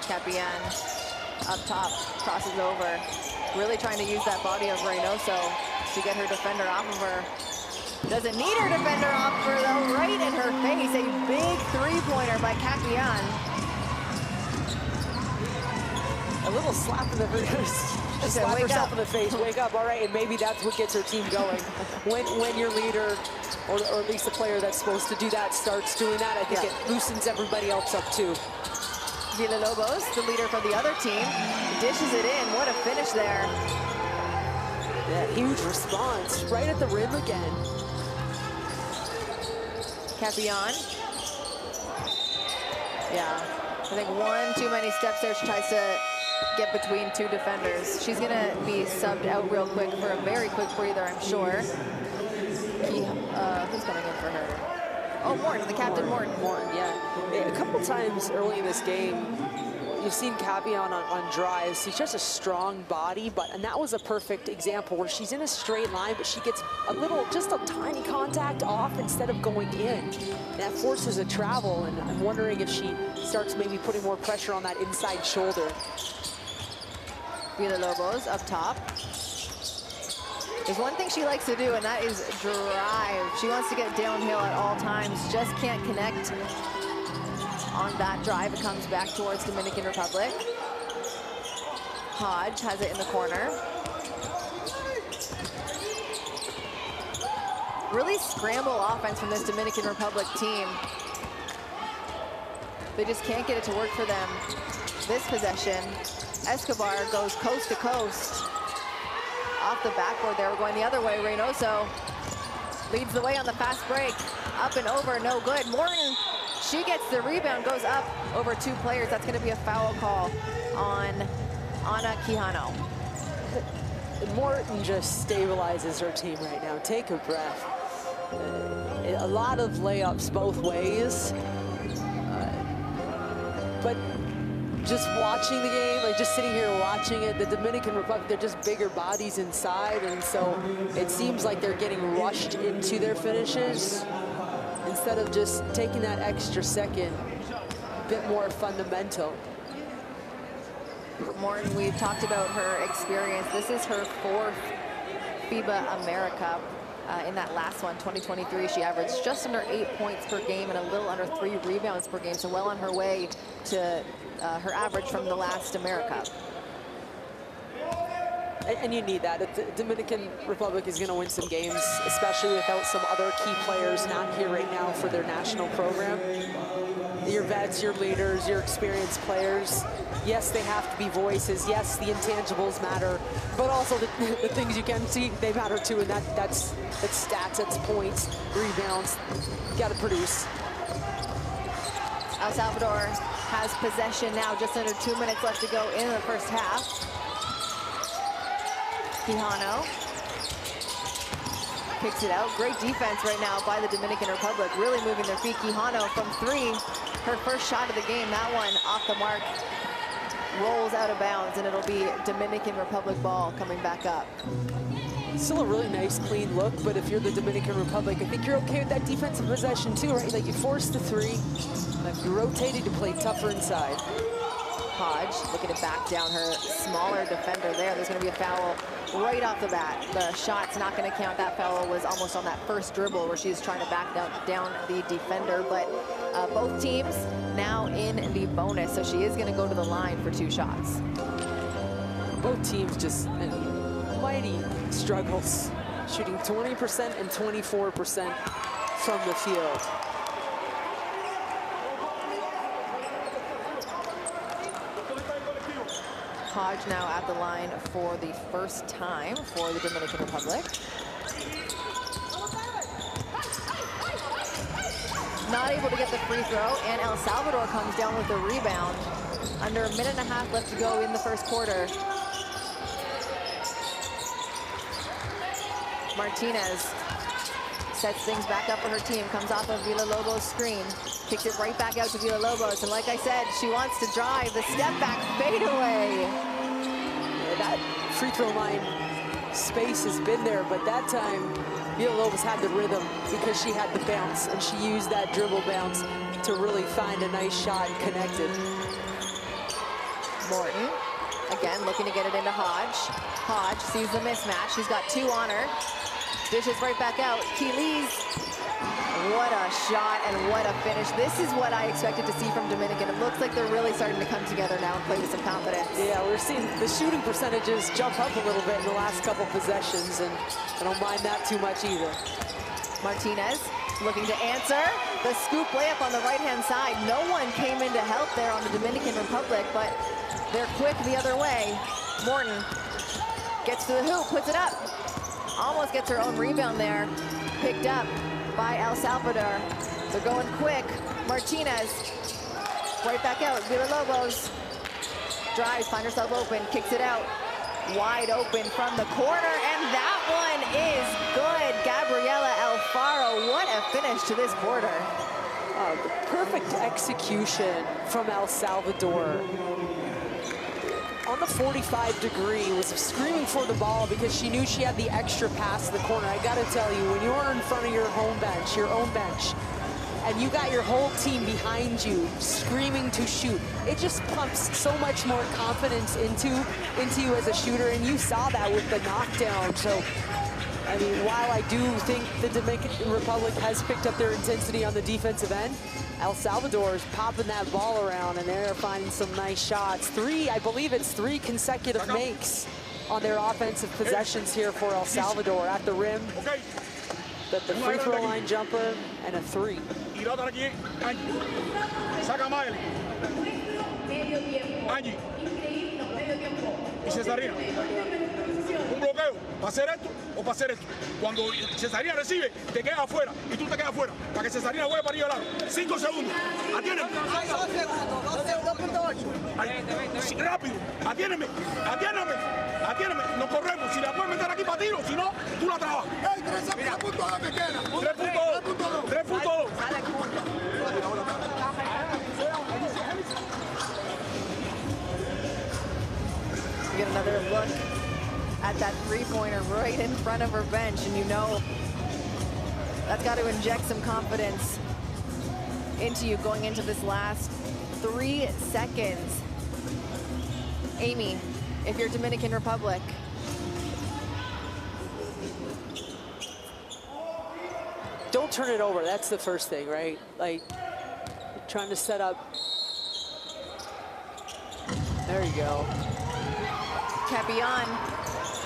Capian up top, crosses over. Really trying to use that body of Reynoso to get her defender off of her. Doesn't need her defender off of her though, right in her face. A big three-pointer by Capian. A little slap in the face. Just slap herself in the face, wake up, all right, and maybe that's what gets her team going. When your leader, or at least the player that's supposed to do that, starts doing that, I think it loosens everybody else up too. Villalobos, the leader for the other team, dishes it in. What a finish there. Yeah, huge response, right at the rim again. Capian. Yeah, I think one too many steps there. She tries to get between two defenders. She's gonna be subbed out real quick for a very quick breather, I'm sure. Who's coming in for her? Oh, Morton, the captain, Morton. Yeah. A couple times early in this game, you've seen Capian on drives. She's just a strong body, and that was a perfect example where she's in a straight line, but she gets just a tiny contact off instead of going in. That forces a travel, and I'm wondering if she starts maybe putting more pressure on that inside shoulder. Villalobos up top. There's one thing she likes to do, and that is drive. She wants to get downhill at all times, just can't connect on that drive. It comes back towards Dominican Republic. Hodge has it in the corner. Really scramble offense from this Dominican Republic team. They just can't get it to work for them. This possession, Escobar goes coast to coast. Off the backboard there, we're going the other way. Reynoso leads the way on the fast break. Up and over, no good. Morton, she gets the rebound, goes up over two players. That's gonna be a foul call on Ana Quijano. Morton just stabilizes her team right now. Take a breath. A lot of layups both ways. But just watching the game, like just sitting here watching it, the Dominican Republic, they're just bigger bodies inside, and so it seems like they're getting rushed into their finishes instead of just taking that extra second, a bit more fundamental. Morton, we've talked about her experience. This is her fourth FIBA AmeriCup. In that last one, 2023, she averaged just under 8 points per game and a little under 3 rebounds per game, so well on her way to her average from the last AmeriCup. And you need that. If the Dominican Republic is going to win some games, especially without some other key players not here right now for their national program. Your vets, your leaders, your experienced players. Yes, they have to be voices. Yes, the intangibles matter, but also the things you can see, they matter too, and that's stats, that's points, rebounds. Got to produce. El Salvador has possession now, just under 2 minutes left to go in the first half. Quijano picks it out. Great defense right now by the Dominican Republic, really moving their feet. Quijano from three, her first shot of the game, that one off the mark, rolls out of bounds, and it'll be Dominican Republic ball coming back up. Still a really nice, clean look, but if you're the Dominican Republic, I think you're okay with that defensive possession too, right? Like you forced the three, you rotated to play tougher inside. Hodge looking to back down her smaller defender there. There's going to be a foul right off the bat. The shot's not going to count. That foul was almost on that first dribble where she's trying to back down the defender, but both teams now in the bonus, so she is going to go to the line for 2 shots. Both teams just mighty struggles, shooting 20% and 24% from the field. Hodge now at the line for the first time for the Dominican Republic. Not able to get the free throw, and El Salvador comes down with the rebound. Under a minute and a half left to go in the first quarter. Martinez sets things back up for her team, comes off of Villalobos' screen, kicks it right back out to Villalobos, and like I said, she wants to drive the step back fadeaway. Yeah, that free throw line space has been there, but that time Villalobos had the rhythm because she had the bounce, and she used that dribble bounce to really find a nice shot and connect it. Morton again, looking to get it into Hodge. Hodge sees the mismatch. She's got 2 on her. Dishes right back out. Keeley's. What a shot and what a finish. This is what I expected to see from Dominican. It looks like they're really starting to come together now and play with some confidence. Yeah, we're seeing the shooting percentages jump up a little bit in the last couple possessions, and I don't mind that too much either. Martinez looking to answer. The scoop layup on the right-hand side. No one came in to help there on the Dominican Republic, but they're quick the other way. Morton gets to the hoop, puts it up. Almost gets her own rebound there. Picked up by El Salvador. They're going quick. Martinez right back out. Villalobos drives, finds herself open, kicks it out. Wide open from the corner, and that one is good. Gabriela Alfaro, what a finish to this quarter. The perfect execution from El Salvador. On the 45-degree, was screaming for the ball because she knew she had the extra pass to the corner. I gotta tell you, when you're in front of your home bench, your own bench, and you got your whole team behind you screaming to shoot, it just pumps so much more confidence into you as a shooter, and you saw that with the knockdown. So, I mean, while I do think the Dominican Republic has picked up their intensity on the defensive end, El Salvador is popping that ball around, and they're finding some nice shots. I believe it's 3 consecutive makes on their offensive possessions here for El Salvador at the rim. The free throw line jumper and a 3. Angie. Y Cesarina. Un bloqueo, para hacer esto o para hacer esto. Cuando Cesarina recibe, te quedas afuera y tú te quedas afuera. Para que Cesarina juegue para arriba al lado. 5 segundos. Atiéndeme. 2 segundos. Rápido. Atiéndeme. Atiéndeme. Atiéndeme. Nos corremos. Si la puedes meter aquí para tiro, si no, tú la trabajas. 3.2 me queda. 3.2. 3.2. Get another look at that 3-pointer right in front of her bench, and you know that's got to inject some confidence into you going into this last 3 seconds. Amy, if you're Dominican Republic, don't turn it over. That's the first thing, right? Like, trying to set up. There you go. Capion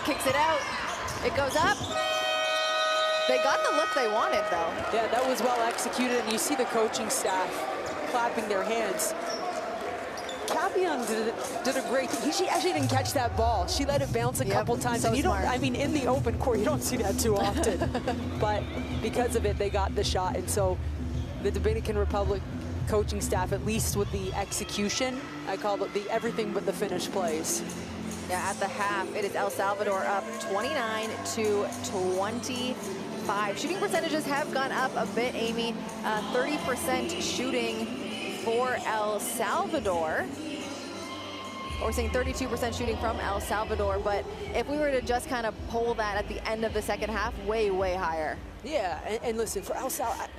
kicks it out. It goes up. They got the look they wanted, though. Yeah, that was well executed, and you see the coaching staff clapping their hands. Capion did a great thing. She actually didn't catch that ball. She let it bounce a couple times. So and you smart. don't, I mean, in the open court, you don't see that too often. But because of it, they got the shot. And so the Dominican Republic coaching staff, at least with the execution, I call it the everything but the finish plays. Yeah, at the half, it is El Salvador up 29-25. Shooting percentages have gone up a bit, Amy. 30% shooting for El Salvador. Or we're saying 32% shooting from El Salvador, but if we were to just kind of poll that at the end of the second half, way, way higher. Yeah, and listen, for El Salvador,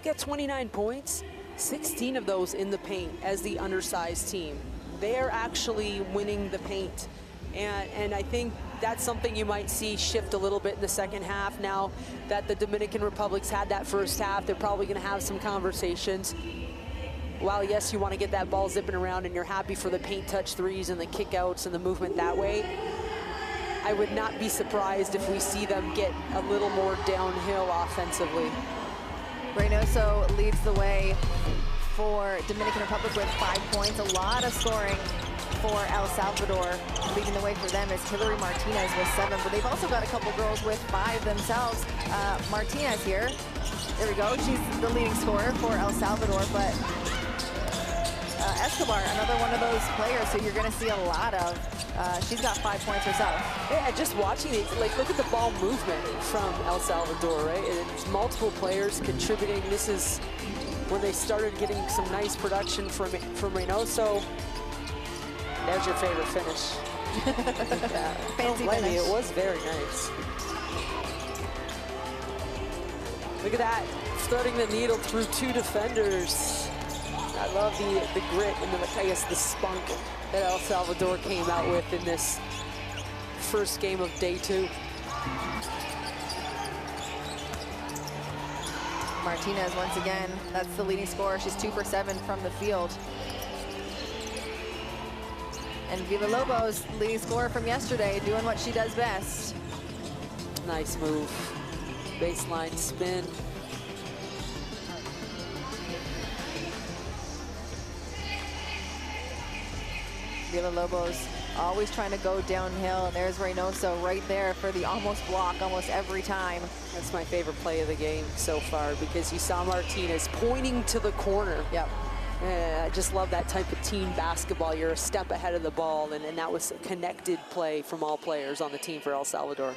get 29 points, 16 of those in the paint as the undersized team. They're actually winning the paint. And I think that's something you might see shift a little bit in the second half. Now that the Dominican Republic's had that first half, they're probably going to have some conversations. While, yes, you want to get that ball zipping around and you're happy for the paint touch threes and the kickouts and the movement that way, I would not be surprised if we see them get a little more downhill offensively. Reynoso leads the way for Dominican Republic with 5 points. A lot of scoring for El Salvador. Leading the way for them is Hillary Martinez with 7, but they've also got a couple girls with 5 themselves. Martinez here, there we go. She's the leading scorer for El Salvador, but Escobar, another one of those players who you're going to see a lot of. She's got 5 points herself. Yeah, just watching it, like, look at the ball movement from El Salvador, right? It's multiple players contributing. This is when they started getting some nice production from Reynoso. There's your favorite finish. Yeah, fancy finish. It was very nice. Look at that, threading the needle through 2 defenders. I love the grit and the, I guess, the spunk that El Salvador came out with in this first game of day 2. Martinez once again, that's the leading scorer. She's 2 for 7 from the field. And Villalobos, leading scorer from yesterday, doing what she does best. Nice move. Baseline spin. Villalobos always trying to go downhill, and there's Reynoso right there for the almost block almost every time. That's my favorite play of the game so far, because you saw Martinez pointing to the corner. Yep. I just love that type of team basketball. You're a step ahead of the ball, and that was a connected play from all players on the team for El Salvador.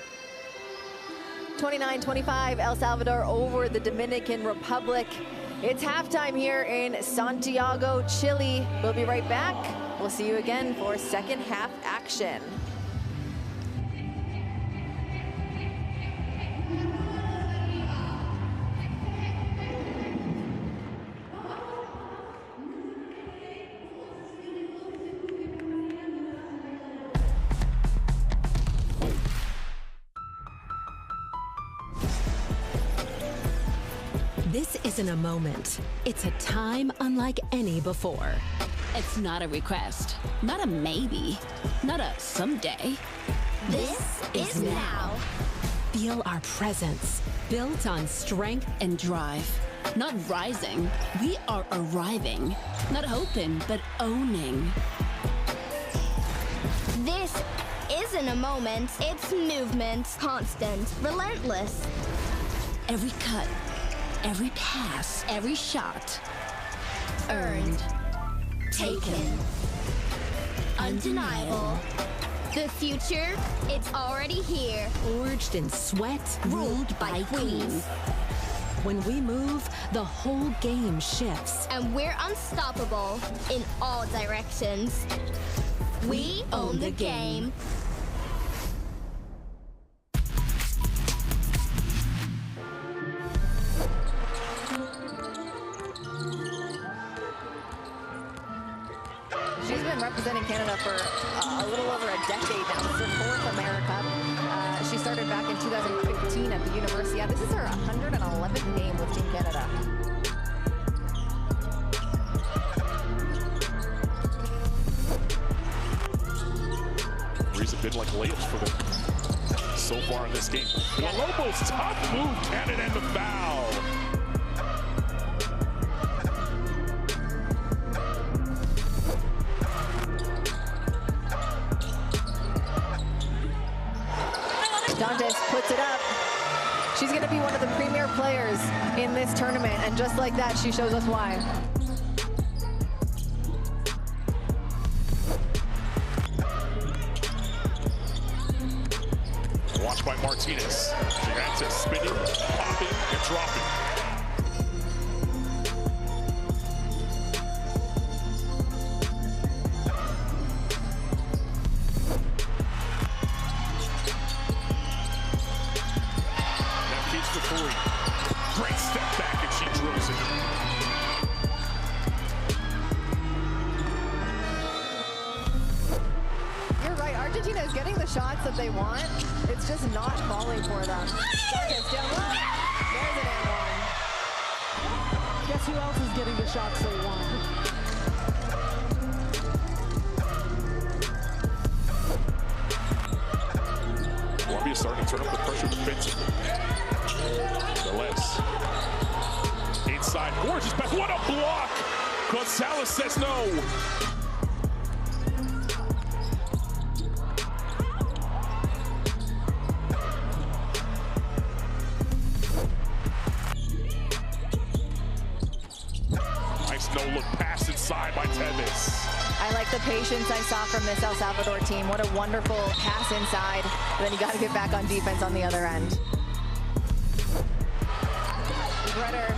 29-25, El Salvador over the Dominican Republic. It's halftime here in Santiago, Chile. We'll be right back. We'll see you again for second half action. This isn't a moment. It's a time unlike any before. It's not a request, not a maybe, not a someday. This is now. Feel our presence, built on strength and drive. Not rising, we are arriving. Not hoping, but owning. This isn't a moment, it's movement. Constant, relentless. Every cut, every pass, every shot. Earned. Taken. Undeniable. The future, it's already here. Forged in sweat, ruled by queens. When we move, the whole game shifts. And we're unstoppable in all directions. We own the game. She's been representing Canada for a little over a decade now. This is her 4th AmeriCup. She started back in 2015 at the Universiade. This is her 111th game with Team Canada. Threes have been like layups for them so far in this game. Villalobos, tough move, Canada, and the foul. Dantes puts it up. She's going to be one of the premier players in this tournament, and just like that, she shows us why. Watched by Martinez. Gigantes spinning, popping, and dropping. Great step back, and she drills it. You're right, Argentina is getting the shots that they want. It's just not falling for them. Dantes down low. There's an and one. Guess who else is getting the shots they want? Colombia starting to turn up the pressure defensively. Velez. Inside, gorgeous pass. What a block! Gonzalez says no. Nice no-look pass inside by Tevez. I like the patience I saw from this El Salvador team. What a wonderful pass inside. And then you got to get back on defense on the other end. Gretter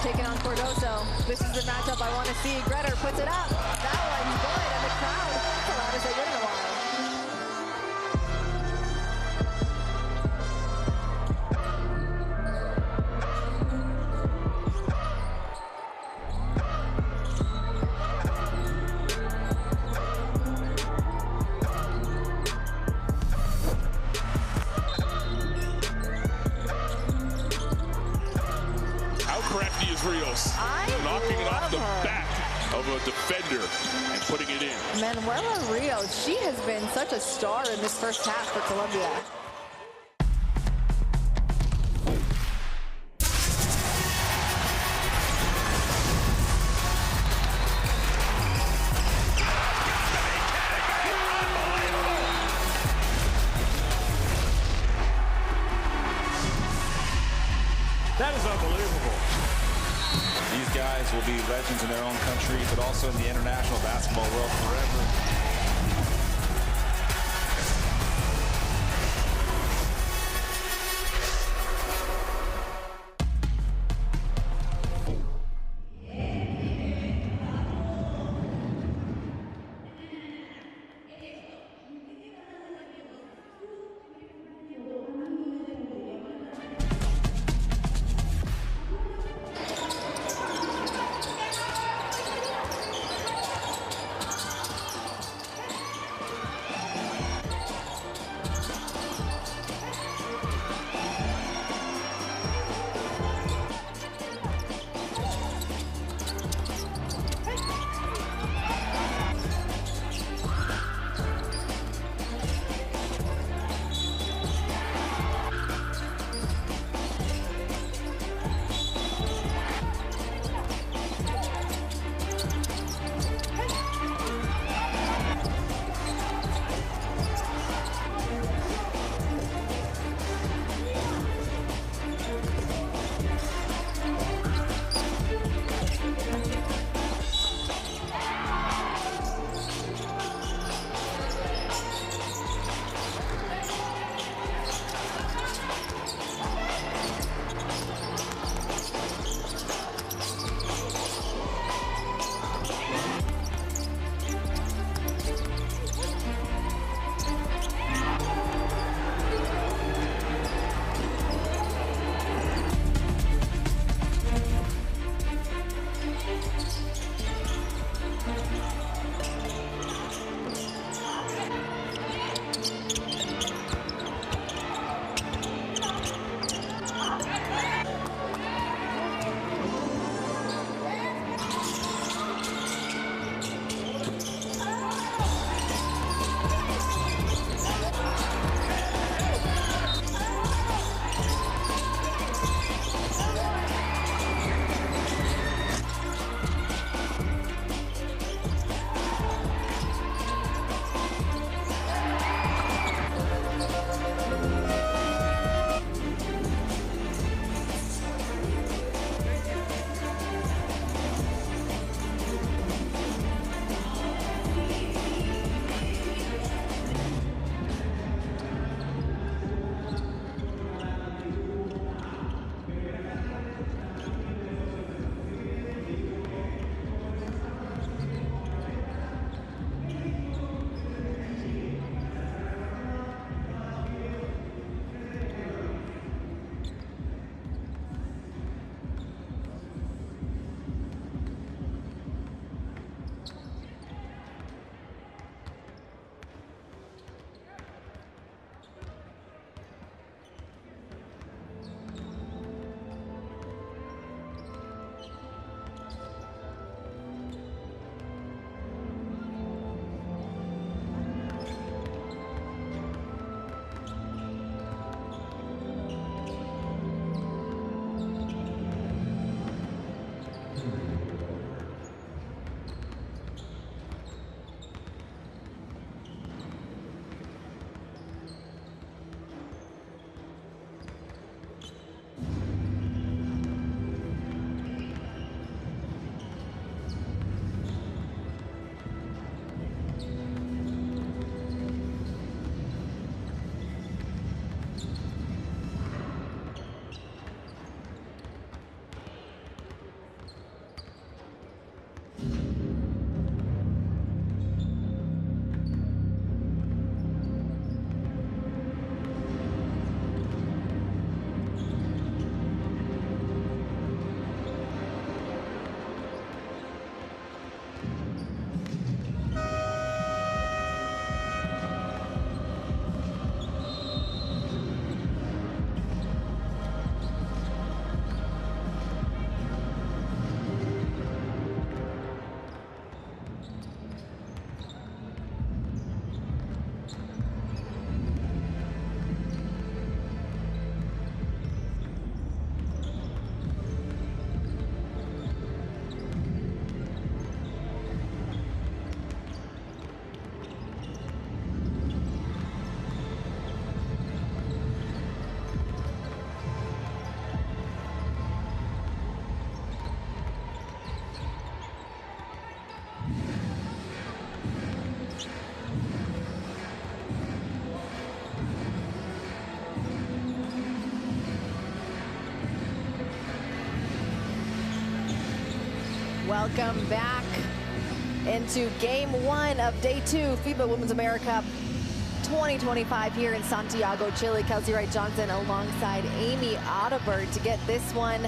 taking on Cordoso. This is the matchup I want to see. Gretter puts it up. That one's good, and the crowd, that's the loudest they've been in a while. is Rios. Knocking it off the back of a defender and putting it in. Manuela Rios, she has been such a star in this first half for Colombia. That is unbelievable. These guys will be legends in their own country, but also in the international basketball world forever. Welcome back into game 1 of day 2 FIBA Women's AmeriCup 2025 here in Santiago, Chile. Kelsey Wright-Johnson alongside Amy Audibert to get this one.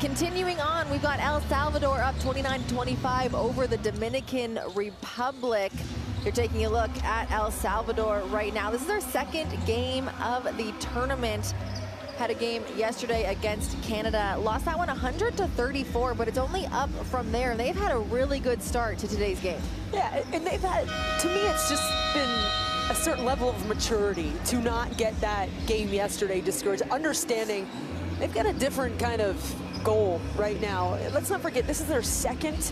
Continuing on, we've got El Salvador up 29-25 over the Dominican Republic. You're taking a look at El Salvador right now. This is our second game of the tournament. Had a game yesterday against Canada. Lost that one 100-34, but it's only up from there. And they've had a really good start to today's game. Yeah, and they've had, to me, it's just been a certain level of maturity to not get that game yesterday discouraged. Understanding they've got a different kind of goal right now. Let's not forget, this is their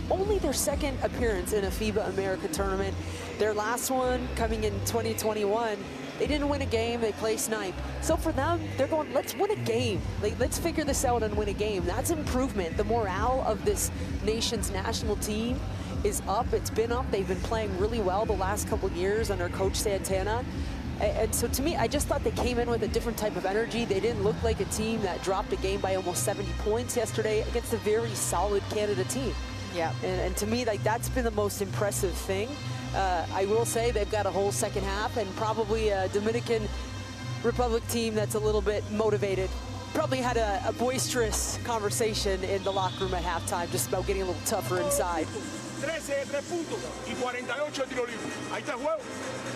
only their second appearance in a FIBA America tournament. Their last one coming in 2021. They didn't win a game, they placed 9th. So for them, they're going, let's win a game. Let's figure this out and win a game. That's improvement. The morale of this nation's national team is up. It's been up. They've been playing really well the last couple of years under Coach Santana. And so to me, I just thought they came in with a different type of energy. They didn't look like a team that dropped a game by almost 70 points yesterday against a very solid Canada team. Yeah. And to me, like, that's been the most impressive thing. I will say they've got a whole second half and probably a Dominican Republic team that's a little bit motivated. Probably had a boisterous conversation in the locker room at halftime, just about getting a little tougher inside. 13 de 3 puntos y 48 de tiro libre. Ahí está el juego.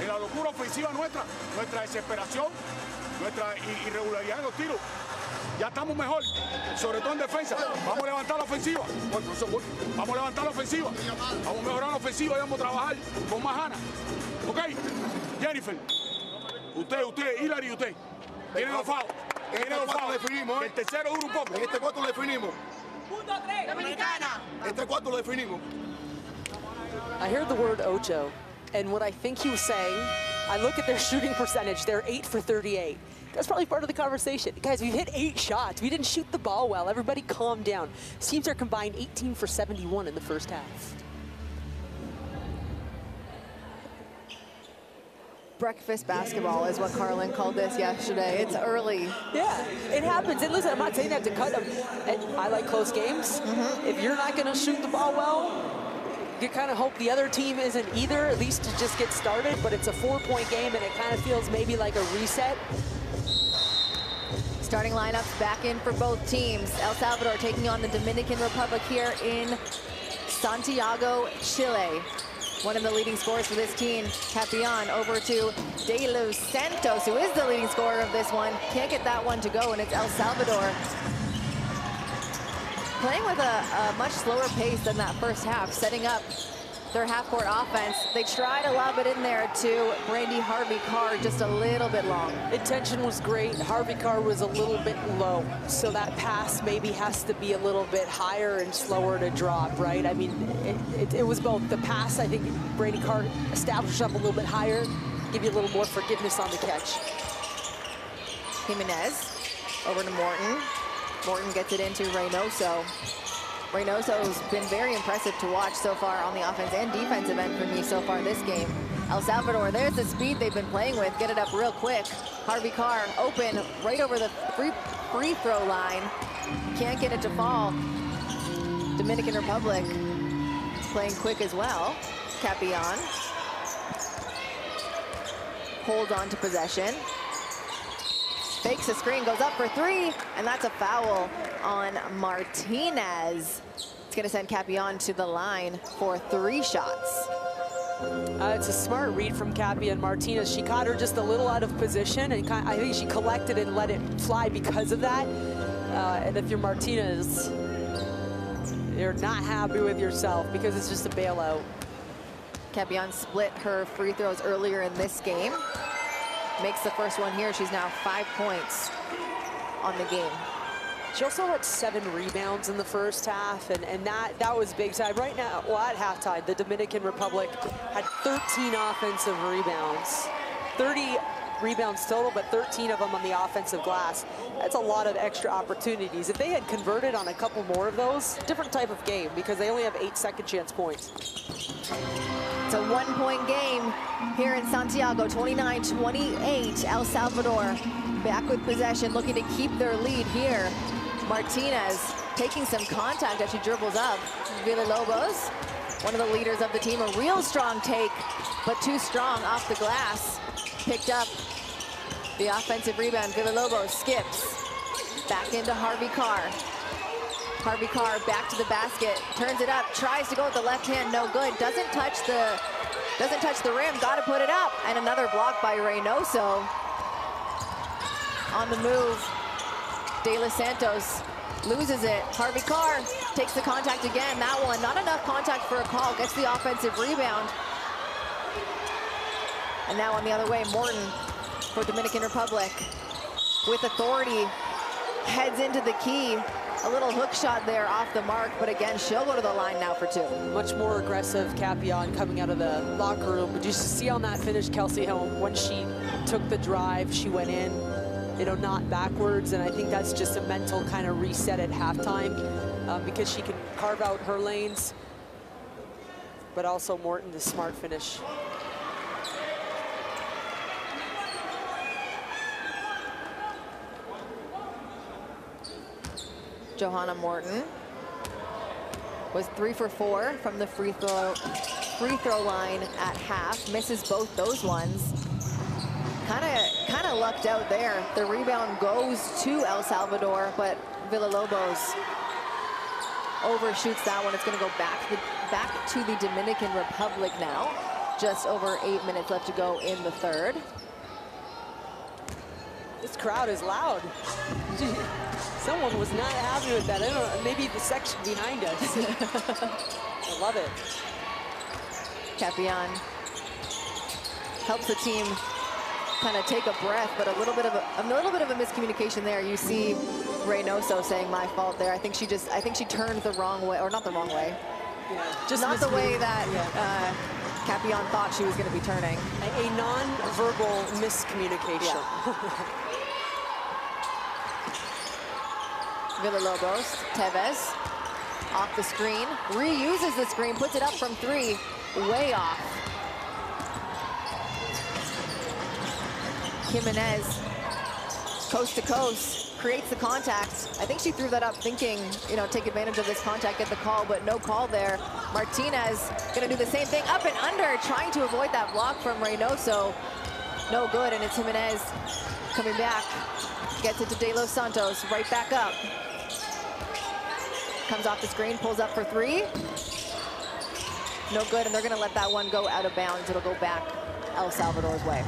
En la locura ofensiva nuestra desesperación, nuestra irregularidad en los tiros. Ya estamos mejor, sobre todo en defensa. Vamos a levantar la ofensiva. Vamos a levantar la ofensiva. Vamos a mejorar la ofensiva y vamos a trabajar con más ganas. ¿Ok? Jennifer, usted, Hilary, usted. Tienen los fouls. Tienen los fouls. El tercero dura un poco. En este cuarto lo definimos. Punto 3. Dominicana. Este cuarto lo definimos. I heard the word Ocho, and what I think he was saying, I look at their shooting percentage, they're 8 for 38. That's probably part of the conversation. Guys, we've hit 8 shots. We didn't shoot the ball well. Everybody calm down. Teams are combined 18 for 71 in the first half. Breakfast basketball is what Carlin called this yesterday. It's early. Yeah, it happens. And listen, I'm not saying that to cut them. I like close games. If you're not going to shoot the ball well, you kind of hope the other team isn't either, at least to just get started. But it's a 4-point game, and it kind of feels maybe like a reset. Starting lineups back in for both teams. El Salvador taking on the Dominican Republic here in Santiago, Chile. One of the leading scorers for this team, Capian, over to De Los Santos, who is the leading scorer of this one. Can't get that one to go, and it's El Salvador playing with a much slower pace than that first half, setting up their half-court offense. They tried to lob it in there to Brandy Harvey-Carr, just a little bit long. Intention was great. Harvey-Carr was a little bit low, so that pass maybe has to be a little bit higher and slower to drop, right? I mean, it was both. The pass, I think Brandy Carr established up a little bit higher, give you a little more forgiveness on the catch. Jimenez over to Morton. Morton gets it into Reynoso. Reynoso's been very impressive to watch so far on the offense and defensive end for me so far this game. El Salvador, there's the speed they've been playing with. Get it up real quick. Harvey-Carr open right over the free throw line. Can't get it to fall. Dominican Republic playing quick as well. Capian holds on to possession. Fakes a screen, goes up for 3, and that's a foul on Martinez. It's gonna send Capian to the line for 3 shots. It's a smart read from Capian. Martinez, she caught her just a little out of position, and I think she collected and let it fly because of that. And if you're Martinez, you're not happy with yourself because it's just a bailout. Capian split her free throws earlier in this game. Makes the first one here. She's now 5 points on the game. She also had 7 rebounds in the first half, and that was big time. Right now, well, at halftime, the Dominican Republic had 13 offensive rebounds. 30 rebounds total, but 13 of them on the offensive glass. That's a lot of extra opportunities. If they had converted on a couple more of those, different type of game, because they only have 8 second chance points. It's a 1-point game here in Santiago, 29-28. El Salvador back with possession, looking to keep their lead here. Martinez taking some contact as she dribbles up. Villalobos, one of the leaders of the team, a real strong take, but too strong off the glass. Picked up the offensive rebound. Villalobos skips back into Harvey Carr. Harvey Carr back to the basket, turns it up, tries to go with the left hand, no good. Doesn't touch the rim, got to put it up. And another block by Reynoso. On the move, De Los Santos loses it. Harvey Carr takes the contact again. That one, not enough contact for a call, gets the offensive rebound. And now on the other way, Morton for Dominican Republic with authority, heads into the key. A little hook shot there off the mark, but again, she'll go to the line now for 2. Much more aggressive Capion coming out of the locker room. But you see on that finish, Kelsey, how when she took the drive, she went in, not backwards. And I think that's just a mental kind of reset at halftime because she can carve out her lanes. But also Morton, the smart finish. Johanna Morton was 3 for 4 from the free throw line at half. Misses both those ones. Kind of lucked out there. The rebound goes to El Salvador, but Villalobos overshoots that one. It's going to go back to the Dominican Republic now. Just over 8 minutes left to go in the third. This crowd is loud. Someone was not happy with that. I don't know, maybe the section behind us. I love it. Capion helps the team kind of take a breath, but a little bit of a miscommunication there. You see Reynoso saying my fault there. I think she turned the wrong way, or not the wrong way. Yeah, just not the way that Capion thought she was going to be turning. A non-verbal miscommunication. Yeah. Villalobos, Tevez, off the screen, reuses the screen, puts it up from 3, way off. Jimenez, coast to coast, creates the contact. I think she threw that up thinking, take advantage of this contact, get the call, but no call there. Martinez gonna do the same thing, up and under, trying to avoid that block from Reynoso. No good, and it's Jimenez coming back. Gets it to De Los Santos, right back up. Comes off the screen, pulls up for 3. No good, and they're gonna let that one go out of bounds. It'll go back El Salvador's way.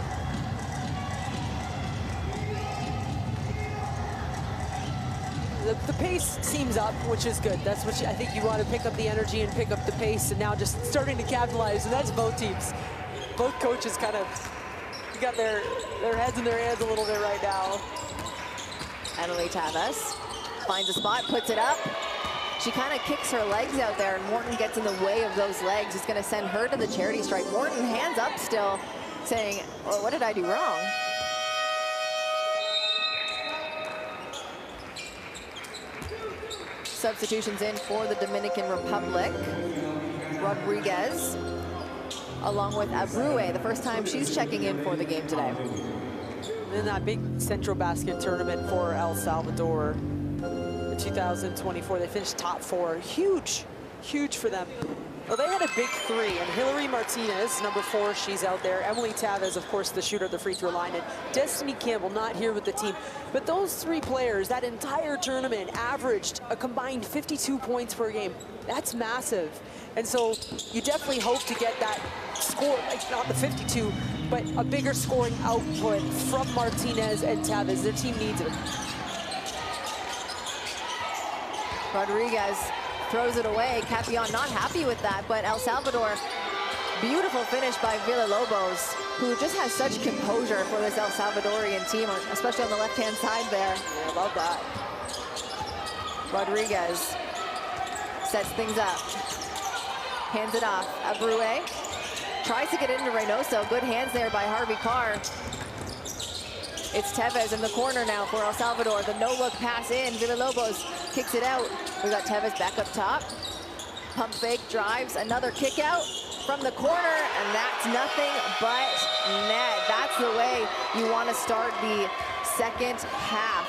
The pace seems up, which is good. That's what I think you want to pick up the energy and pick up the pace, and now just starting to capitalize, and that's both teams. Both coaches kind of got their heads in their hands a little bit right now. Emily Tavas finds a spot, puts it up. She kind of kicks her legs out there, and Morton gets in the way of those legs. It's going to send her to the charity stripe. Morton hands up still, saying, well, what did I do wrong? Substitutions in for the Dominican Republic. Rodriguez, along with Abreu, the first time she's checking in for the game today. In that big Central Basket tournament for El Salvador, 2024, they finished top 4. Huge for them. Well, they had a big 3, and Hillary Martinez, number 4, she's out there. Emily Tavez, of course, the shooter at the free throw line, and Destiny Campbell not here with the team. But those 3 players, that entire tournament, averaged a combined 52 points per game. That's massive. And so you definitely hope to get that score, like not the 52, but a bigger scoring output from Martinez and Tavez. Their team needs it. Rodriguez throws it away. Capion not happy with that, but El Salvador, beautiful finish by Villalobos, who just has such composure for this El Salvadorian team, especially on the left-hand side there. Yeah, I love that. Rodriguez sets things up, hands it off. Abreu tries to get into Reynoso. Good hands there by Harvey Carr. It's Tevez in the corner now for El Salvador. The no-look pass in. Villalobos kicks it out. We got Tevez back up top. Pump fake, drives, another kick out from the corner, and that's nothing but net. That's the way you want to start the second half.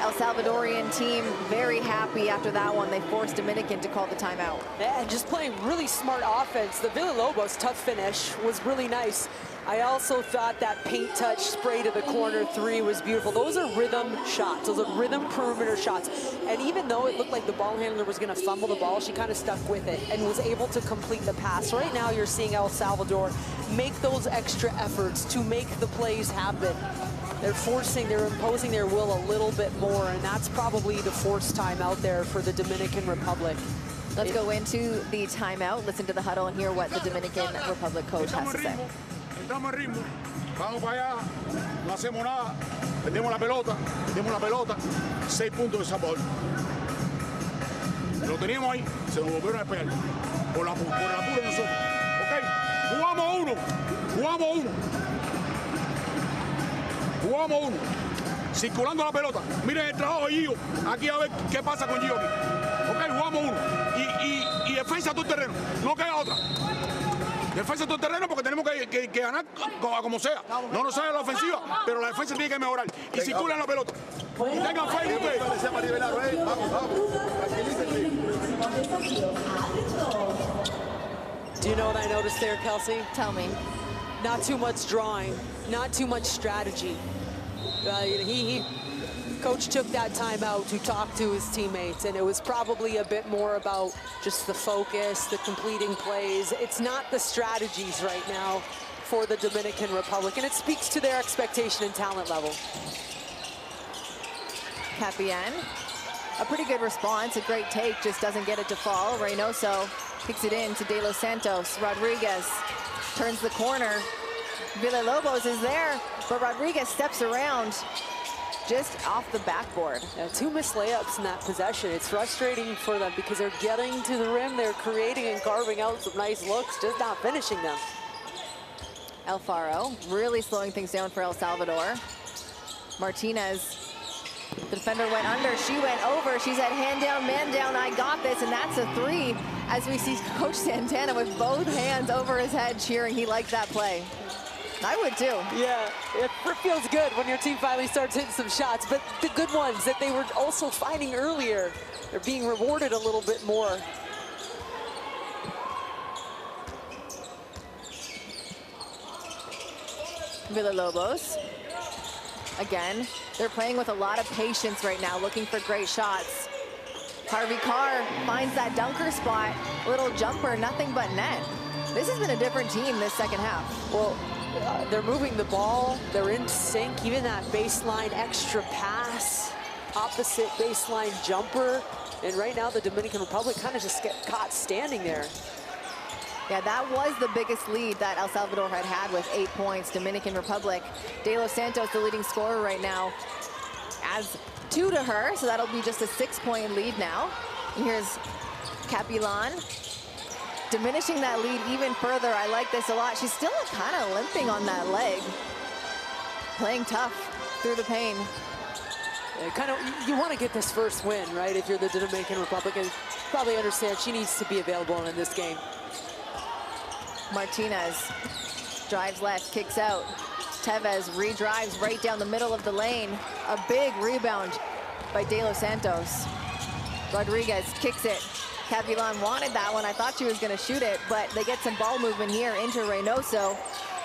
El Salvadorian team very happy after that one. They forced Dominican to call the timeout. Yeah, and just playing really smart offense. The Villalobos tough finish was really nice. I also thought that paint touch spray to the corner three was beautiful. Those are rhythm shots. Those are rhythm perimeter shots. And even though it looked like the ball handler was going to fumble the ball, she kind of stuck with it and was able to complete the pass. Right now you're seeing El Salvador make those extra efforts to make the plays happen. They're imposing their will a little bit more, and that's probably the forced timeout there for the Dominican Republic. Let's go into the timeout, listen to the huddle, and hear what the Dominican Republic coach has to say. Estamos en ritmo, vamos para allá, no hacemos nada, perdemos la pelota, 6 puntos de Salvador. Lo teníamos ahí, se nos volvieron a despegar por la apuro de nosotros. Ok, jugamos uno, circulando la pelota. Miren el trabajo de Gio, aquí a ver qué pasa con Gio aquí. Ok, jugamos uno y defensa todo el terreno, no queda otra. Defensa todo el terreno porque tenemos que ganar como sea. No nos sale la ofensiva, pero la defensa tiene que mejorar. Y circulan la pelota. Y tengan fe ustedes. Do you know what I noticed there, Kelsey? Tell me. Not too much drawing, not too much strategy. Coach took that time out to talk to his teammates, and it was probably a bit more about just the focus, the completing plays. It's not the strategies right now for the Dominican Republic, and it speaks to their expectation and talent level. Capian, a pretty good response, a great take, just doesn't get it to fall. Reynoso kicks it in to De Los Santos. Rodriguez turns the corner. Villalobos is there, but Rodriguez steps around just off the backboard. Yeah, 2 missed layups in that possession. It's frustrating for them because they're getting to the rim, they're creating and carving out some nice looks, just not finishing them. Alfaro really slowing things down for El Salvador. Martinez, the defender went under, she went over, she's at hand down, man down, I got this, and that's a 3 as we see Coach Santana with both hands over his head cheering. He liked that play. I would too. Yeah, it feels good when your team finally starts hitting some shots, but the good ones that they were also finding earlier, they're being rewarded a little bit more. Villalobos, again, they're playing with a lot of patience right now, looking for great shots. Harvey Carr finds that dunker spot, little jumper, nothing but net. This has been a different team this second half. Well, they're moving the ball, they're in sync, even that baseline extra pass, opposite baseline jumper, and right now the Dominican Republic kind of just get caught standing there. Yeah, that was the biggest lead that El Salvador had with 8 points. Dominican Republic, De Los Santos, the leading scorer right now, adds 2 to her, so that'll be just a 6-point lead now. And here's Capilan, diminishing that lead even further. I like this a lot. She's still kind of limping on that leg. Playing tough through the pain. You want to get this first win, right? If you're the Dominican Republic, and probably understand she needs to be available in this game. Martinez drives left, kicks out. Tevez redrives right down the middle of the lane. A big rebound by De Los Santos. Rodriguez kicks it. Capilan wanted that one. I thought she was going to shoot it, but they get some ball movement here into Reynoso.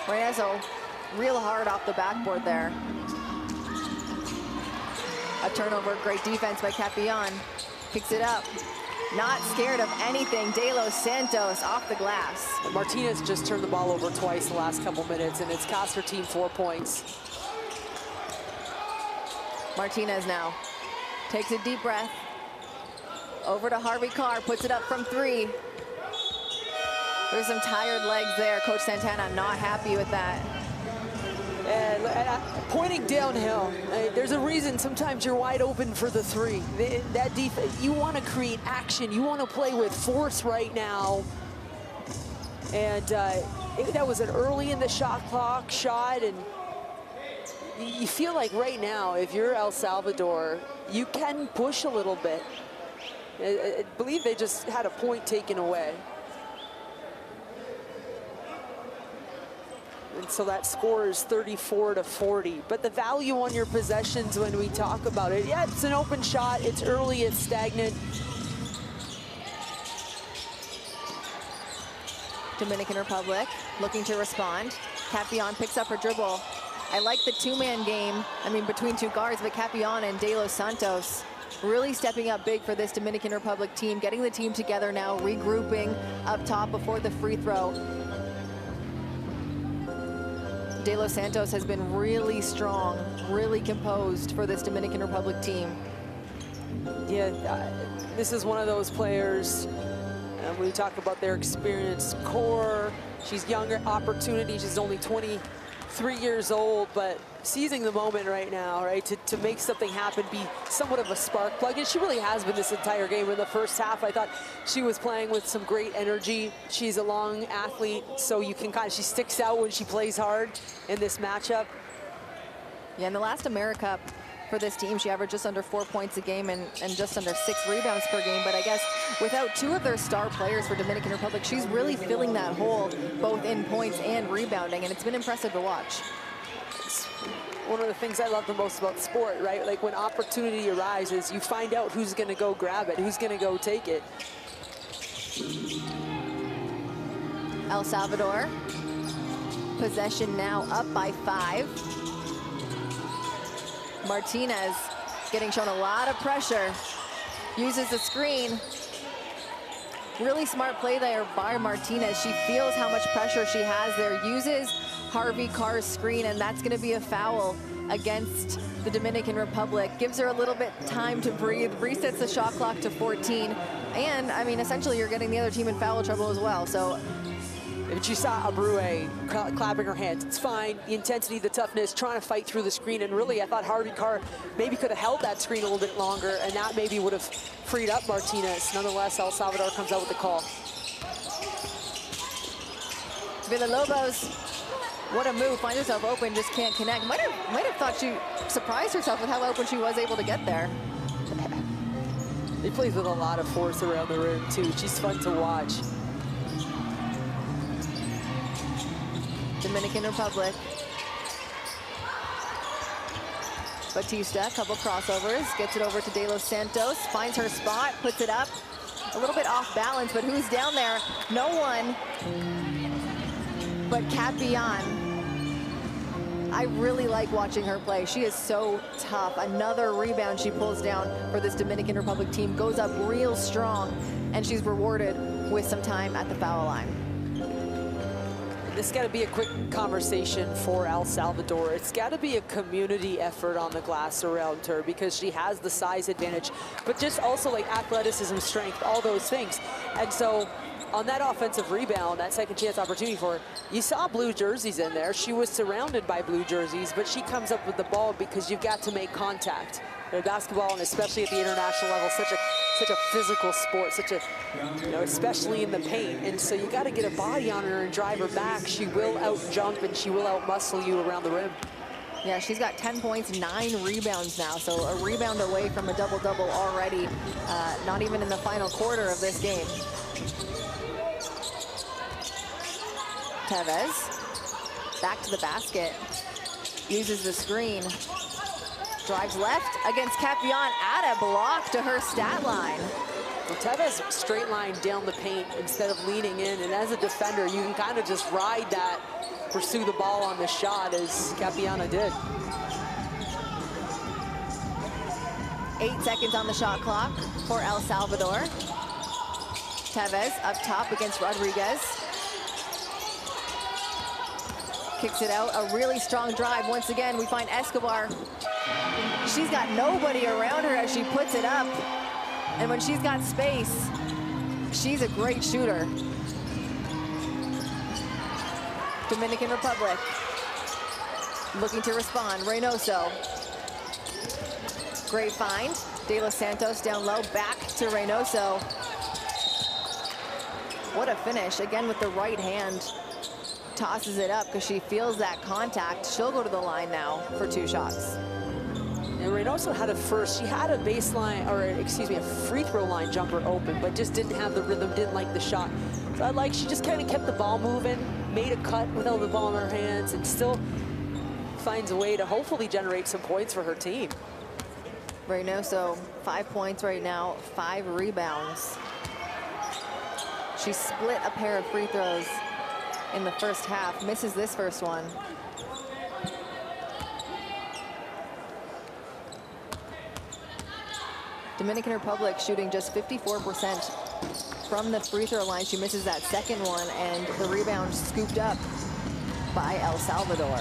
Reynoso real hard off the backboard there. A turnover, great defense by Capian. Kicks it up. Not scared of anything. De Los Santos off the glass. Martinez just turned the ball over twice the last couple minutes, and it's cost her team 4 points. Martinez now takes a deep breath. Over to Harvey Carr, puts it up from 3. There's some tired legs there. Coach Santana not happy with that. And pointing downhill, there's a reason sometimes you're wide open for the 3. That defense, you want to create action. You want to play with force right now. And that was an early in the shot clock shot, and you feel like right now, if you're El Salvador, you can push a little bit. I believe they just had a point taken away. and so that score is 34-40. But the value on your possessions when we talk about it, yeah, it's an open shot, it's early, it's stagnant. Dominican Republic looking to respond. Capion picks up her dribble. I like the two-man game, I mean, between two guards, but Capion and De Los Santos really stepping up big for this Dominican Republic team, getting the team together now, regrouping up top before the free throw. De Los Santos has been really strong, really composed for this Dominican Republic team. Yeah, this is one of those players, when we talk about their experienced core, she's younger, opportunity, she's only 23 years old, but seizing the moment right now, right, to make something happen, be somewhat of a spark plug, and she really has been this entire game. In the first half, I thought she was playing with some great energy. She's a long athlete, so you can kind of, she sticks out when she plays hard in this matchup. Yeah, in the last AmeriCup for this team, she averaged just under 4 points a game and just under 6 rebounds per game. But I guess without two of their star players for Dominican Republic, she's really filling that hole, both in points and rebounding, and it's been impressive to watch. It's one of the things I love the most about sport, right? Like when opportunity arises, you find out who's gonna go grab it, who's gonna go take it. El Salvador, possession now up by 5. Martinez getting shown a lot of pressure, uses the screen. Really smart play there by Martinez. She feels how much pressure she has there, uses Harvey Carr's screen, and that's gonna be a foul against the Dominican Republic. Gives her a little bit time to breathe, resets the shot clock to 14. And I mean, essentially you're getting the other team in foul trouble as well. So But you saw Abreu clapping her hands. It's fine. The intensity, the toughness, trying to fight through the screen. And really, I thought Harvey Carr maybe could have held that screen a little bit longer, and that maybe would have freed up Martinez. Nonetheless, El Salvador comes out with the call. Villalobos, what a move. Finds herself open, just can't connect. Might have thought she surprised herself with how open she was able to get there. He plays with a lot of force around the rim, too. She's fun to watch. Dominican Republic. Batista, couple crossovers, gets it over to De Los Santos, finds her spot, puts it up. A little bit off balance, but who's down there? No one but Capion. I really like watching her play. She is so tough. Another rebound she pulls down for this Dominican Republic team, goes up real strong, and she's rewarded with some time at the foul line. This got to be a quick conversation for El Salvador. It's got to be a community effort on the glass around her, because she has the size advantage, but just also like athleticism, strength, all those things. And so on that offensive rebound, that second chance opportunity for her, you saw blue jerseys in there. She was surrounded by blue jerseys, but she comes up with the ball because you've got to make contact. Basketball, and especially at the international level, such a physical sport, such a, you know, especially in the paint. And so you got to get a body on her and drive her back. She will out jump and she will out muscle you around the rim. Yeah, she's got 10 points, 9 rebounds now. So a rebound away from a double-double already, not even in the final quarter of this game. Tevez, back to the basket, uses the screen. Drives left against Capion, add a block to her stat line. Well, Tevez straight line down the paint instead of leaning in, and as a defender, you can kind of just ride that, pursue the ball on the shot as Capiana did. 8 seconds on the shot clock for El Salvador. Tevez up top against Rodriguez. Kicks it out, a really strong drive. Once again, we find Escobar. She's got nobody around her as she puts it up. And when she's got space, she's a great shooter. Dominican Republic looking to respond. Reynoso. Great find. De Los Santos down low, back to Reynoso. What a finish, again with the right hand. Tosses it up because she feels that contact. She'll go to the line now for 2 shots. And Reynoso had she had a baseline, or excuse me, a free throw line jumper open, but just didn't have the rhythm, didn't like the shot. So she just kind of kept the ball moving, made a cut without the ball in her hands, and still finds a way to hopefully generate some points for her team. Reynoso, 5 points right now, 5 rebounds. She split a pair of free throws in the first half, misses this first one. Dominican Republic shooting just 54% from the free throw line. She misses that second one, and the rebound scooped up by El Salvador.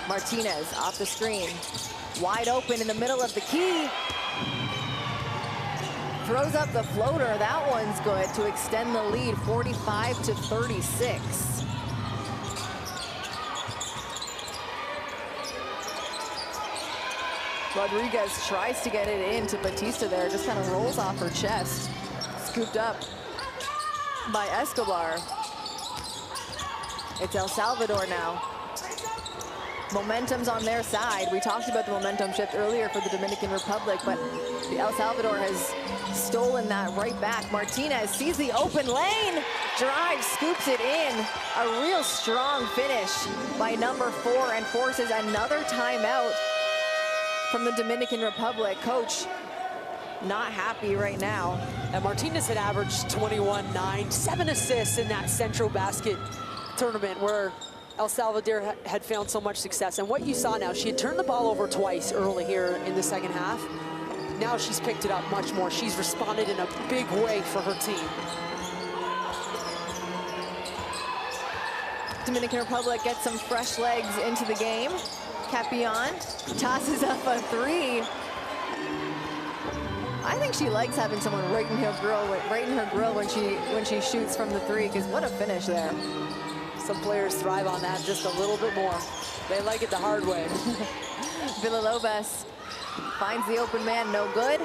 Martinez off the screen, wide open in the middle of the key. Throws up the floater, that one's good to extend the lead, 45-36. Rodriguez tries to get it into Batista there, just kind of rolls off her chest. Scooped up by Escobar. It's El Salvador now. Momentum's on their side. We talked about the momentum shift earlier for the Dominican Republic, but the El Salvador has stolen that right back. Martinez sees the open lane, drives, scoops it in. A real strong finish by number 4 and forces another timeout from the Dominican Republic. Coach not happy right now. And Martinez had averaged 21-9, 7 assists in that Central Basket tournament where El Salvador had found so much success. And what you saw now, she had turned the ball over twice early here in the second half. Now she's picked it up much more. She's responded in a big way for her team. Dominican Republic gets some fresh legs into the game. Capion tosses up a 3. I think she likes having someone right in her grill when she shoots from the 3, because what a finish there. Some players thrive on that just a little bit more. They like it the hard way. Villalobos finds the open man, no good.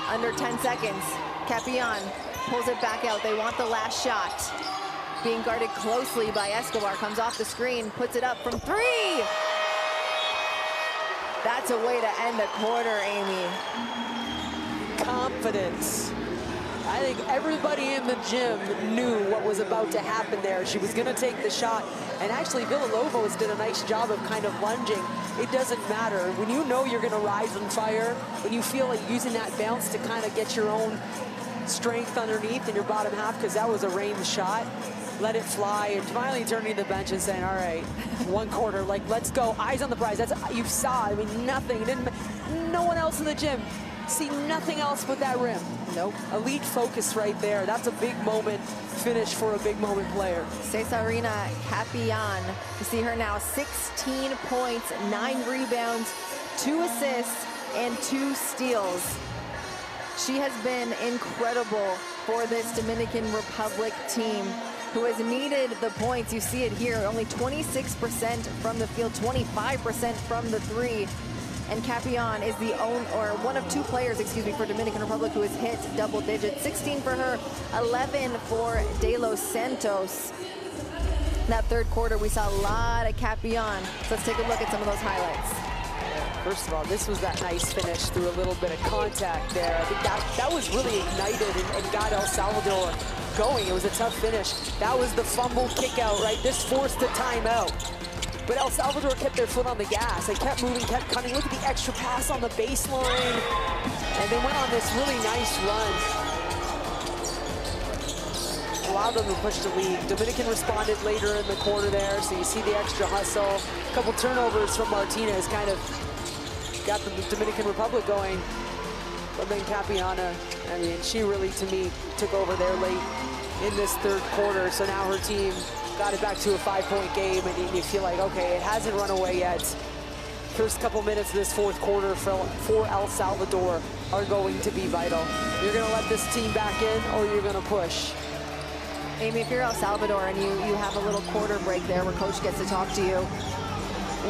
Under 10 seconds, Capion pulls it back out. They want the last shot. Being guarded closely by Escobar, comes off the screen, puts it up from 3. That's a way to end a quarter, Amy. Confidence. I think everybody in the gym knew what was about to happen there. She was gonna take the shot, and actually Villalobos did a nice job of kind of lunging. It doesn't matter. When you know you're gonna rise on fire, when you feel like using that bounce to kind of get your own strength underneath in your bottom half, because that was a range shot, let it fly, and finally turning to the bench and saying, all right, 1 quarter, like, let's go, eyes on the prize. That's, you saw, I mean, nothing, no one else in the gym, see nothing else but that rim. Nope. Elite focus right there. That's a big moment finish for a big moment player. Cesarina Capion, you see her now, 16 points, 9 rebounds, 2 assists, and 2 steals. She has been incredible for this Dominican Republic team, who has needed the points. You see it here, only 26% from the field, 25% from the 3. And Capion is one of 2 players, for Dominican Republic who has hit double digits. 16 for her, 11 for De Los Santos. In that third quarter, we saw a lot of Capion. So let's take a look at some of those highlights. First of all, this was that nice finish through a little bit of contact there. I think that was really ignited and got El Salvador going. It was a tough finish. That was the fumble kick out, right? This forced the timeout. But El Salvador kept their foot on the gas. They kept moving, kept cutting. Look at the extra pass on the baseline. And they went on this really nice run. Allowed them to push the lead. Dominican responded later in the quarter there, so you see the extra hustle. A couple turnovers from Martinez kind of got the Dominican Republic going. But then Capiana, I mean, she really, to me, took over there late in this third quarter. So now her team got it back to a 5-point game, and you feel like, okay, it hasn't run away yet. First couple minutes of this fourth quarter for El Salvador are going to be vital. You're gonna let this team back in, or you're gonna push. Amy, if you're El Salvador and you have a little quarter break there where coach gets to talk to you,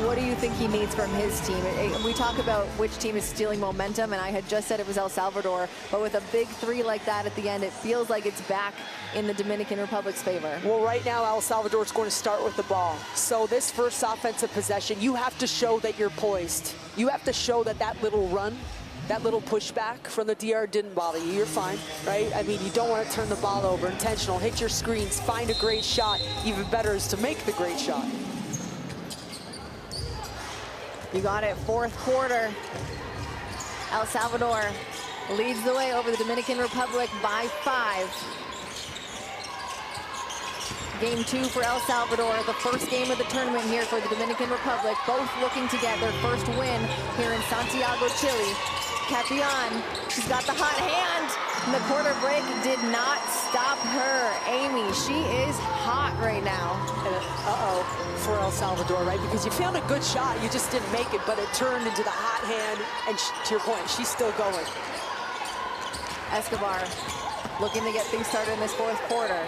what do you think he needs from his team? We talk about which team is stealing momentum, and I had just said it was El Salvador, but with a big three like that at the end, it feels like it's back in the Dominican Republic's favor. Well, right now, El Salvador is going to start with the ball. So this first offensive possession, you have to show that you're poised. You have to show that that little run, that little pushback from the DR didn't bother you. You're fine, right? I mean, you don't want to turn the ball over. Intentional, hit your screens, find a great shot. Even better is to make the great shot. You got it, fourth quarter. El Salvador leads the way over the Dominican Republic by 5. Game 2 for El Salvador, the first game of the tournament here for the Dominican Republic, both looking to get their first win here in Santiago, Chile. Capian, she's got the hot hand. And the quarter break did not stop her. Amy, she is hot right now. Uh-oh, for El Salvador, right? Because you found a good shot, you just didn't make it, but it turned into the hot hand, and to your point, she's still going. Escobar looking to get things started in this fourth quarter.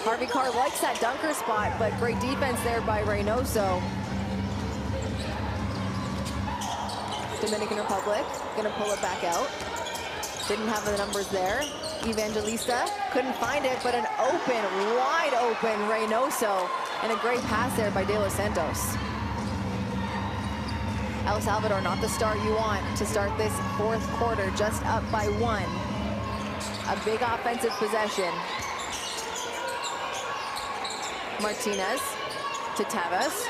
Harvey Carr likes that dunker spot, but great defense there by Reynoso. Dominican Republic gonna pull it back out. Didn't have the numbers there. Evangelista couldn't find it, but an open, wide open Reynoso, and a great pass there by De Los Santos. El Salvador, not the start you want to start this fourth quarter, just up by 1. A big offensive possession. Martinez to Tevez.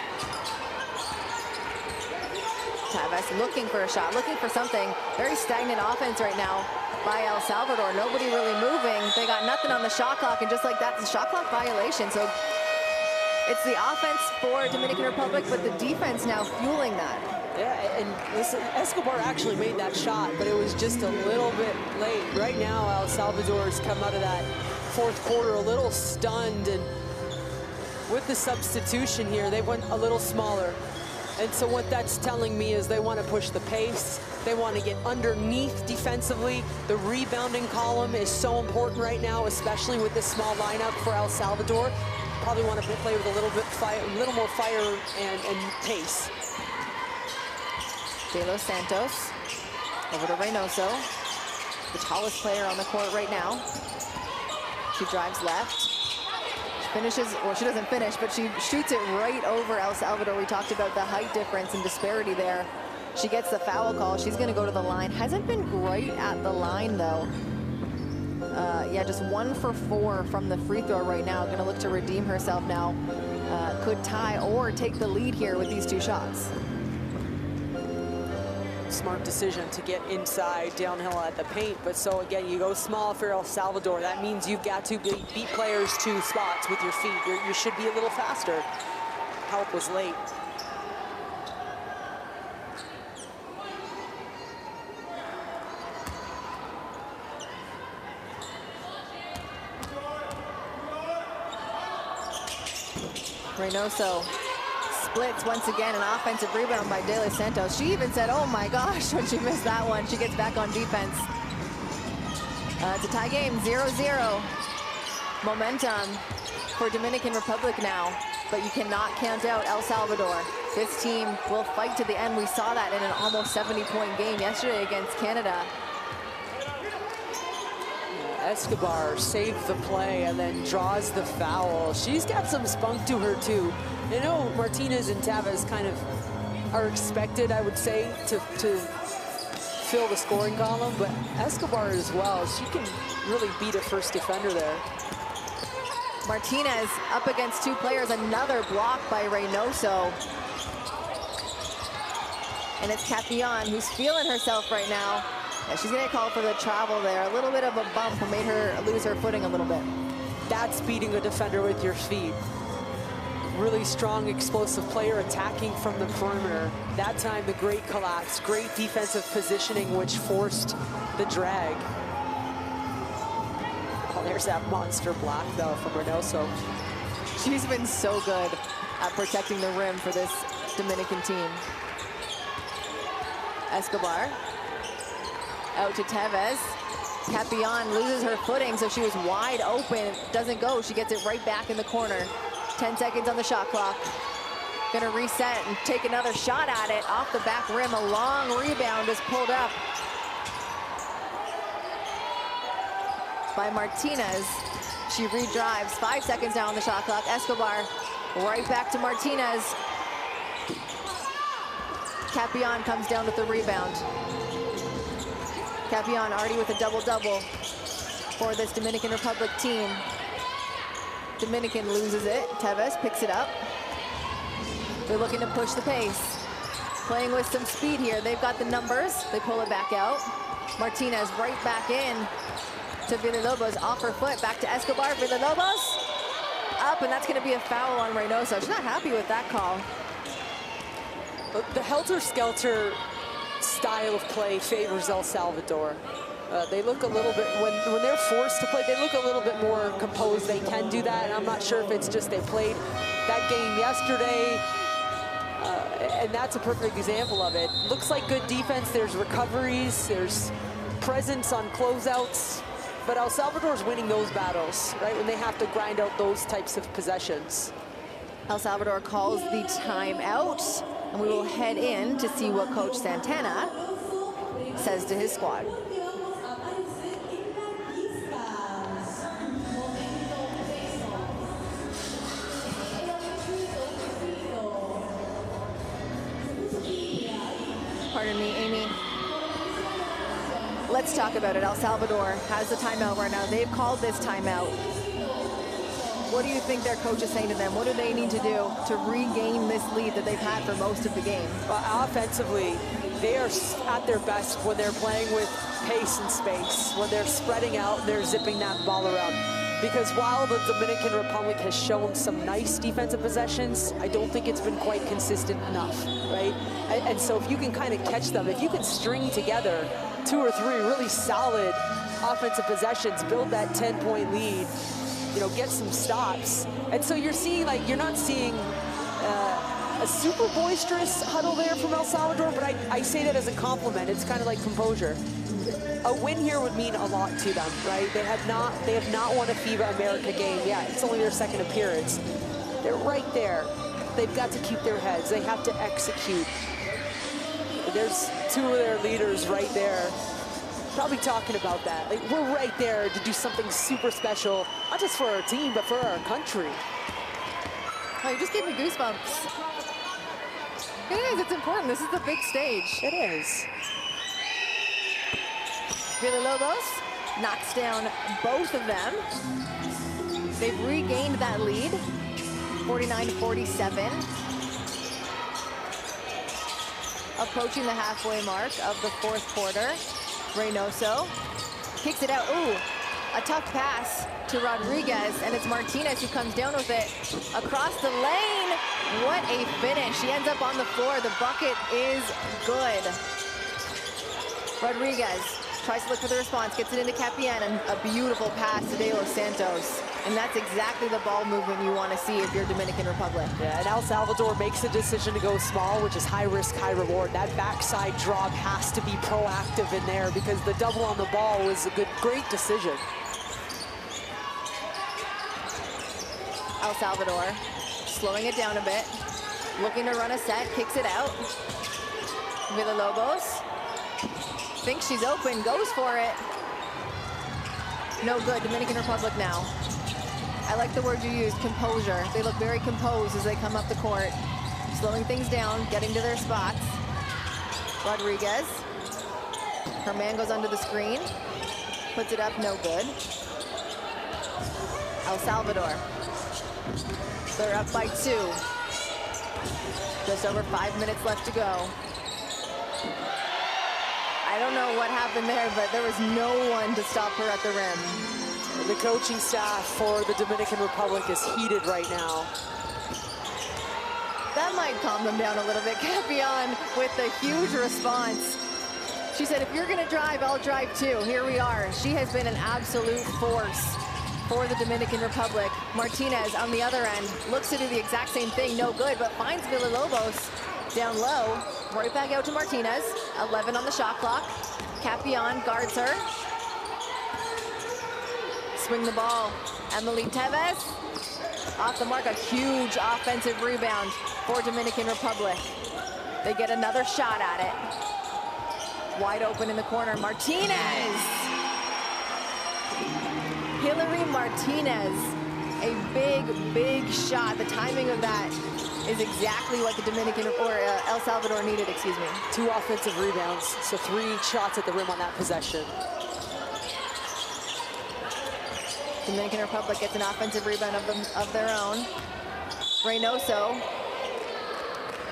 Tevez looking for a shot, looking for something. Very stagnant offense right now by El Salvador. Nobody really moving. They got nothing on the shot clock, and just like that, the shot clock violation. So it's the offense for Dominican Republic, but the defense now fueling that. Yeah, and listen, Escobar actually made that shot, but it was just a little bit late. Right now, El Salvador's come out of that fourth quarter a little stunned, and with the substitution here, they went a little smaller. And so what that's telling me is they want to push the pace. They want to get underneath defensively. The rebounding column is so important right now, especially with this small lineup for El Salvador. Probably want to play with a little more fire and pace. De Los Santos over to Reynoso, the tallest player on the court right now. She drives left. Finishes, well, she doesn't finish, but she shoots it right over El Salvador. We talked about the height difference and disparity there. She gets the foul call. She's going to go to the line. Hasn't been great at the line, though. Yeah, just 1 for 4 from the free throw right now. Going to look to redeem herself now. Could tie or take the lead here with these 2 shots. Smart decision to get inside downhill at the paint, but so again, you go small for El Salvador. That means you've got to beat players to spots with your feet. You should be a little faster. Help was late. Reynoso splits once again, an offensive rebound by De Los Santos. She even said, oh my gosh, when she missed that one. She gets back on defense. It's a tie game, 0-0. Momentum for Dominican Republic now, but you cannot count out El Salvador. This team will fight to the end. We saw that in an almost 70-point game yesterday against Canada. Escobar saved the play and then draws the foul. She's got some spunk to her too. You know, Martinez and Tevez kind of are expected, I would say, to fill the scoring column, but Escobar as well. She can really beat a first defender there. Martinez up against 2 players, another block by Reynoso. And it's Capian who's feeling herself right now. Yeah, she's gonna call for the travel there. A little bit of a bump made her lose her footing a little bit. That's beating a defender with your feet. Really strong, explosive player attacking from the perimeter. That time, the great collapse, great defensive positioning, which forced the drag. Oh, there's that monster block, though, from Reynoso. She's been so good at protecting the rim for this Dominican team. Escobar out to Tevez. Capian loses her footing, so she was wide open. Doesn't go. She gets it right back in the corner. 10 seconds on the shot clock. Gonna reset and take another shot at it. Off the back rim, a long rebound is pulled up by Martinez. She redrives, 5 seconds down on the shot clock. Escobar right back to Martinez. Capion comes down with the rebound. Capion already with a double-double for this Dominican Republic team. Dominican loses it. Tevez picks it up. They're looking to push the pace. Playing with some speed here. They've got the numbers. They pull it back out. Martinez right back in to Villalobos. Off her foot. Back to Escobar. Villalobos up, and that's going to be a foul on Reynoso. She's not happy with that call. The helter-skelter style of play favors El Salvador. They look a little bit, when they're forced to play, they look a little bit more composed. They can do that, and I'm not sure if it's just they played that game yesterday, and that's a perfect example of it. Looks like good defense. There's recoveries. There's presence on closeouts. But El Salvador's winning those battles, right, when they have to grind out those types of possessions. El Salvador calls the timeout, and we will head in to see what Coach Santana says to his squad. Pardon me, Amy. Let's talk about it. El Salvador has the timeout right now. They've called this timeout. What do you think their coach is saying to them? What do they need to do to regain this lead that they've had for most of the game? Well, offensively, they are at their best when they're playing with pace and space, when they're spreading out, they're zipping that ball around. Because while the Dominican Republic has shown some nice defensive possessions, I don't think it's been quite consistent enough, right? And so if you can kind of catch them, if you can string together 2 or 3 really solid offensive possessions, build that 10-point lead, you know, get some stops. And so you're seeing, like, you're not seeing a super boisterous huddle there from El Salvador, but I say that as a compliment. It's kind of like composure. A win here would mean a lot to them, right? They have not won a FIBA America game yet. It's only their second appearance. They're right there. They've got to keep their heads. They have to execute. There's 2 of their leaders right there, probably talking about that. Like, we're right there to do something super special, not just for our team, but for our country. Oh, you just gave me goosebumps. It is, it's important. This is the big stage. It is. Villalobos knocks down both of them. They've regained that lead, 49-47. Approaching the halfway mark of the 4th quarter. Reynoso kicks it out. Ooh, a tough pass to Rodriguez, and it's Martinez who comes down with it across the lane. What a finish. She ends up on the floor. The bucket is good. Rodriguez tries to look for the response, gets it into Capian, and a beautiful pass to De Los Santos. And that's exactly the ball movement you want to see if you're Dominican Republic. Yeah, and El Salvador makes the decision to go small, which is high risk, high reward. That backside drop has to be proactive in there because the double on the ball was a great decision. El Salvador slowing it down a bit, looking to run a set, kicks it out. Villalobos thinks she's open, goes for it. No good, Dominican Republic now. I like the word you used, composure. They look very composed as they come up the court, slowing things down, getting to their spots. Rodriguez, her man goes under the screen, puts it up, no good. El Salvador, they're up by 2. Just over 5 minutes left to go. I don't know what happened there, but there was no one to stop her at the rim. And the coaching staff for the Dominican Republic is heated right now. That might calm them down a little bit. Capion with a huge response. She said, if you're gonna drive, I'll drive too. Here we are. She has been an absolute force for the Dominican Republic. Martinez on the other end looks to do the exact same thing, no good, but finds Villalobos down low. Right back out to Martinez, 11 on the shot clock. Capion guards her. Swing the ball, Emily Tevez. Off the mark, a huge offensive rebound for Dominican Republic. They get another shot at it. Wide open in the corner, Martinez. Hillary Martinez, a big shot. The timing of that is exactly what the Dominican, or El Salvador needed, excuse me. 2 offensive rebounds, so 3 shots at the rim on that possession. Dominican Republic gets an offensive rebound of their own. Reynoso,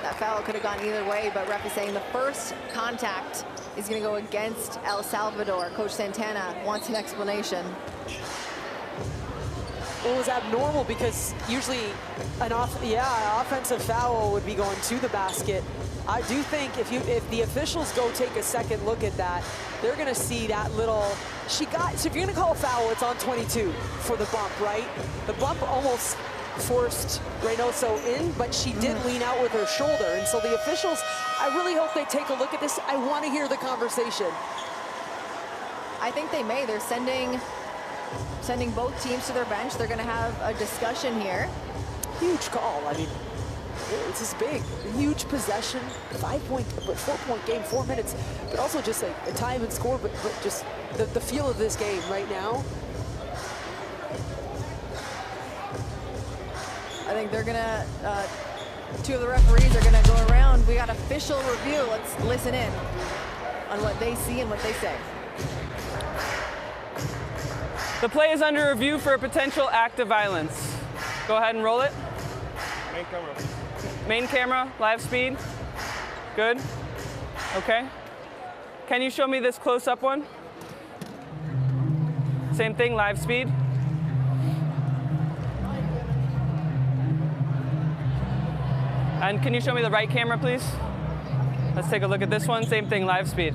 that foul could have gone either way, but ref is saying the first contact is going to go against El Salvador. Coach Santana wants an explanation. It was abnormal because usually an offensive foul would be going to the basket. I do think if the officials go take a second look at that, they're going to see that little, so if you're going to call a foul, it's on 22 for the bump, right? The bump almost forced Reynoso in, but she did lean out with her shoulder. And so the officials, I really hope they take a look at this. I want to hear the conversation. I think they may. They're sending both teams to their bench. They're going to have a discussion here. Huge call. I mean, this is big. Huge possession, 4-point game, 4 minutes, but also just like a time and score, but just the feel of this game right now. I think they're gonna, 2 of the referees are gonna go around. We got official review. Let's listen in on what they see and what they say. The play is under review for a potential act of violence. Go ahead and roll it. Main camera. Main camera, live speed. Good. Okay. Can you show me this close-up one? Same thing, live speed. And can you show me the right camera, please? Let's take a look at this one. Same thing, live speed.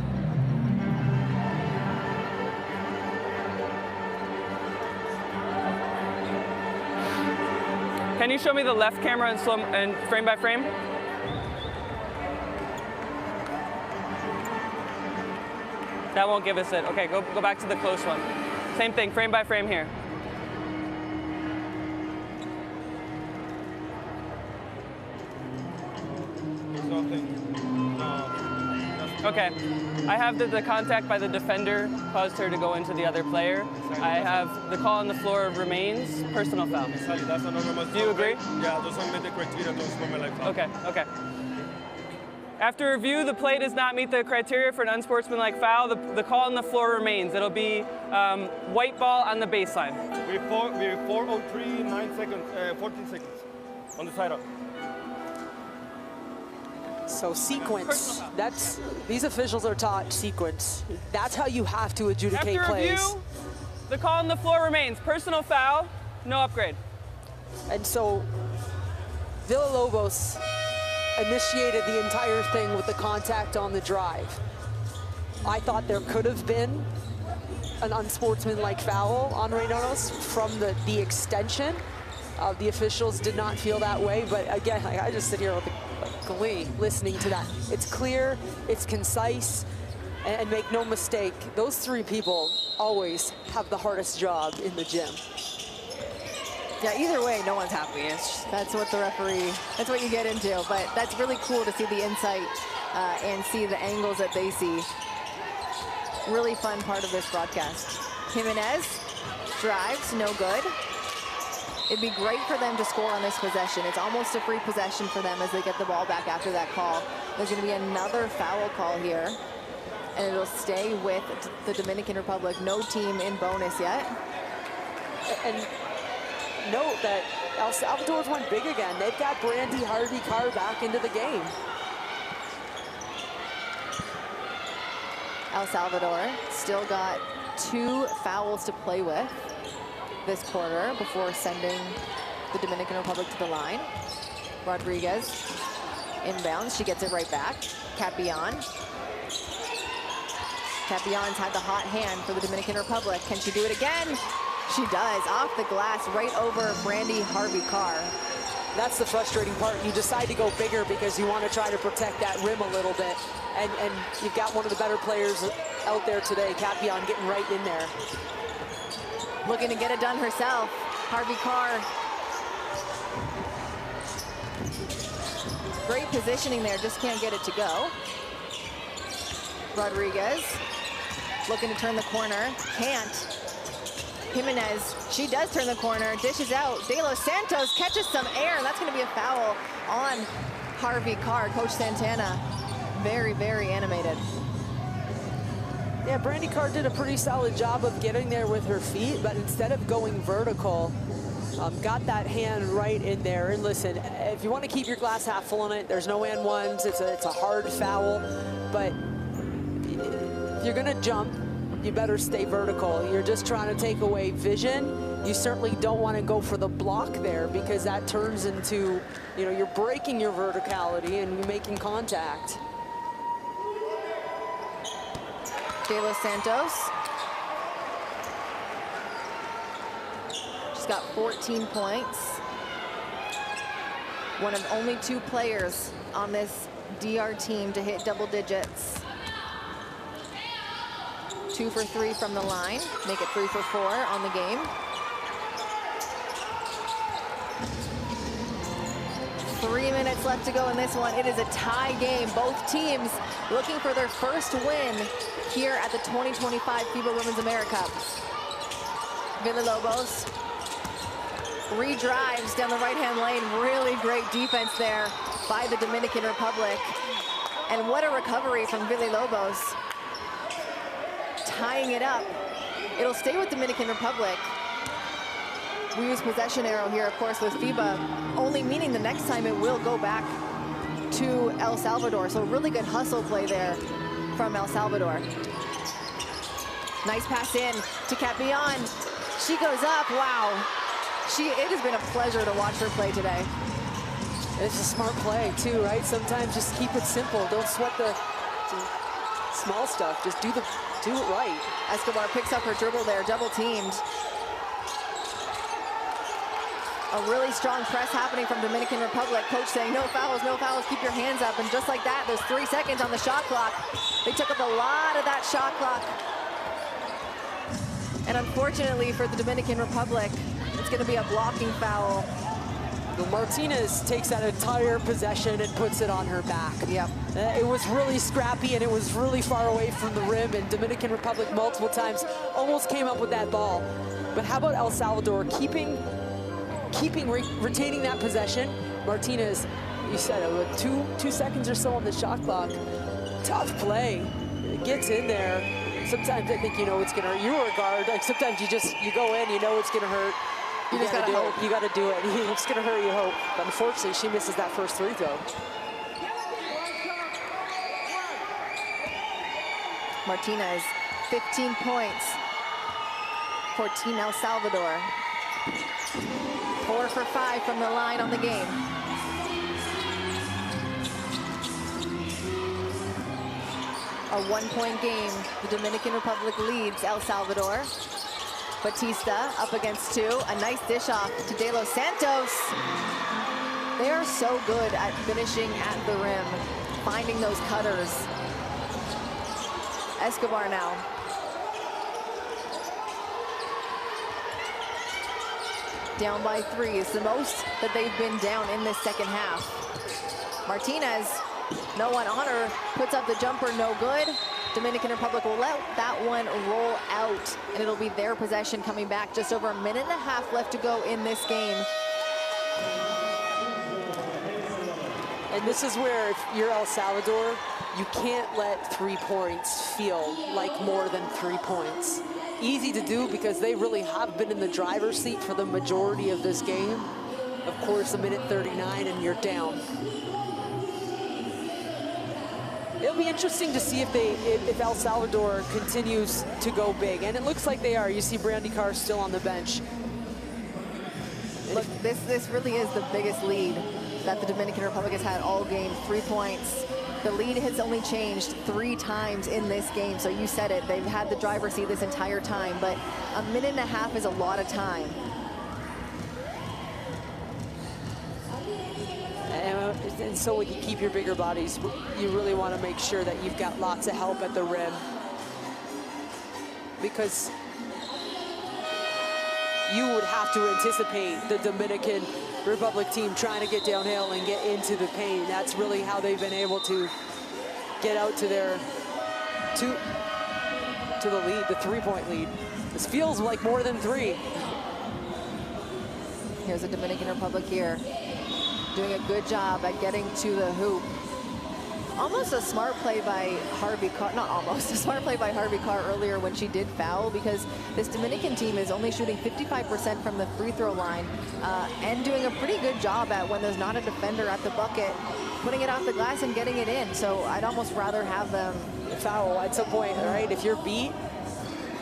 Can you show me the left camera in frame by frame? That won't give us it. Okay, go back to the close one. Same thing, frame by frame here. Okay, I have the contact by the defender caused her to go into the other player. I have the call on the floor remains, personal foul. Do you agree? Yeah, those are the criteria to like foul. Okay. After review, the play does not meet the criteria for an unsportsmanlike foul. The call on the floor remains. It'll be white ball on the baseline. We're 4:03, 9 seconds, 14 seconds on the side up. So sequence, these officials are taught sequence. That's how you have to adjudicate plays. After review, the call on the floor remains. Personal foul, no upgrade. And so Villalobos initiated the entire thing with the contact on the drive. I thought there could have been an unsportsmanlike foul on Reynoso from the extension. The officials did not feel that way, but again, I just sit here with glee listening to that. It's clear, it's concise, and make no mistake, those 3 people always have the hardest job in the gym. Yeah, either way, no one's happy. That's what the referee, that's what you get into, but that's really cool to see the insight and see the angles that they see. Really fun part of this broadcast. Jimenez drives, no good. It'd be great for them to score on this possession. It's almost a free possession for them as they get the ball back after that call. There's going to be another foul call here, and it'll stay with the Dominican Republic. No team in bonus yet. And note that El Salvador's went big again. They've got Brandy Harvey-Carr back into the game. El Salvador still got 2 fouls to play with this quarter before sending the Dominican Republic to the line. Rodriguez inbounds, she gets it right back. Capillon. Capillon's had the hot hand for the Dominican Republic. Can she do it again? She does, off the glass, right over Brandy Harvey-Carr. That's the frustrating part. You decide to go bigger because you want to try to protect that rim a little bit. And you've got one of the better players out there today, Capillon, getting right in there. Looking to get it done herself. Harvey-Carr Great positioning there, just can't get it to go. Rodriguez looking to turn the corner, can't. Jimenez, she does turn the corner, dishes out. De Los Santos catches some air, and that's going to be a foul on Harvey Carr. Coach Santana, very, very animated. Yeah, Brandy Carr did a pretty solid job of getting there with her feet, but instead of going vertical, got that hand right in there. And listen, if you want to keep your glass half full on it, there's no and ones. It's a hard foul, but if you're going to jump, you better stay vertical. You're just trying to take away vision. You certainly don't want to go for the block there, because that turns into, you know, you're breaking your verticality and you're making contact. De Los Santos. She's got 14 points. One of only 2 players on this DR team to hit double digits. 2 for 3 from the line, make it 3 for 4 on the game. 3 minutes left to go in this one. It is a tie game. Both teams looking for their first win here at the 2025 FIBA Women's AmeriCup. Villalobos re-drives down the right-hand lane. Really great defense there by the Dominican Republic. And what a recovery from Villalobos. Tying it up. It'll stay with Dominican Republic. We use possession arrow here, of course, with FIBA, only meaning the next time it will go back to El Salvador. So really good hustle play there from El Salvador. Nice pass in to Capillon. She goes up, wow. It has been a pleasure to watch her play today. It's a smart play too, right? Sometimes just keep it simple. Don't sweat the small stuff. Just do it right. Escobar picks up her dribble there, double teamed. A really strong press happening from Dominican Republic. Coach saying no fouls, keep your hands up. And just like that, there's 3 seconds on the shot clock. They took up a lot of that shot clock. And unfortunately for the Dominican Republic, it's going to be a blocking foul. Martinez takes that entire possession and puts it on her back. Yep. It was really scrappy and it was really far away from the rim, and Dominican Republic multiple times almost came up with that ball. But how about El Salvador retaining that possession? Martinez, you said it, with two seconds or so on the shot clock. Tough play. It gets in there. Sometimes I think you know it's gonna hurt. You were a guard. Like sometimes you go in, you know it's gonna hurt. You just gotta do it. You gotta do it. It's gonna hurt, you hope. But unfortunately, she misses that first free throw. Martinez, 15 points for Team El Salvador. 4 for 5 from the line on the game. A 1-point game. The Dominican Republic leads El Salvador. Batista up against 2. A nice dish off to De Los Santos. They are so good at finishing at the rim, finding those cutters. Escobar now. Down by 3 is the most that they've been down in this second half. Martinez, no one on her, puts up the jumper, no good. Dominican Republic will let that one roll out, and it'll be their possession coming back. Just over a minute and a half left to go in this game. And this is where, if you're El Salvador, you can't let 3 points feel like more than 3 points. Easy to do because they really have been in the driver's seat for the majority of this game. Of course, a minute 39 and you're down. It'll be interesting to see if El Salvador continues to go big, and it looks like they are. You see Brandy Carr still on the bench. Look, this really is the biggest lead that the Dominican Republic has had all game. 3 points. The lead has only changed 3 times in this game. So you said it, they've had the driver's seat this entire time, but a minute and a half is a lot of time. And so when you keep your bigger bodies, you really want to make sure that you've got lots of help at the rim. Because you would have to anticipate the Dominican Republic team trying to get downhill and get into the paint. That's really how they've been able to get out to their to the lead, the 3-point lead. This feels like more than 3. Here's the Dominican Republic here, doing a good job at getting to the hoop. Almost a smart play by Harvey Carr, not almost, a smart play by Harvey Carr earlier when she did foul, because this Dominican team is only shooting 55% from the free throw line and doing a pretty good job at, when there's not a defender at the bucket, putting it off the glass and getting it in. So I'd almost rather have them foul at some point, right? If you're beat,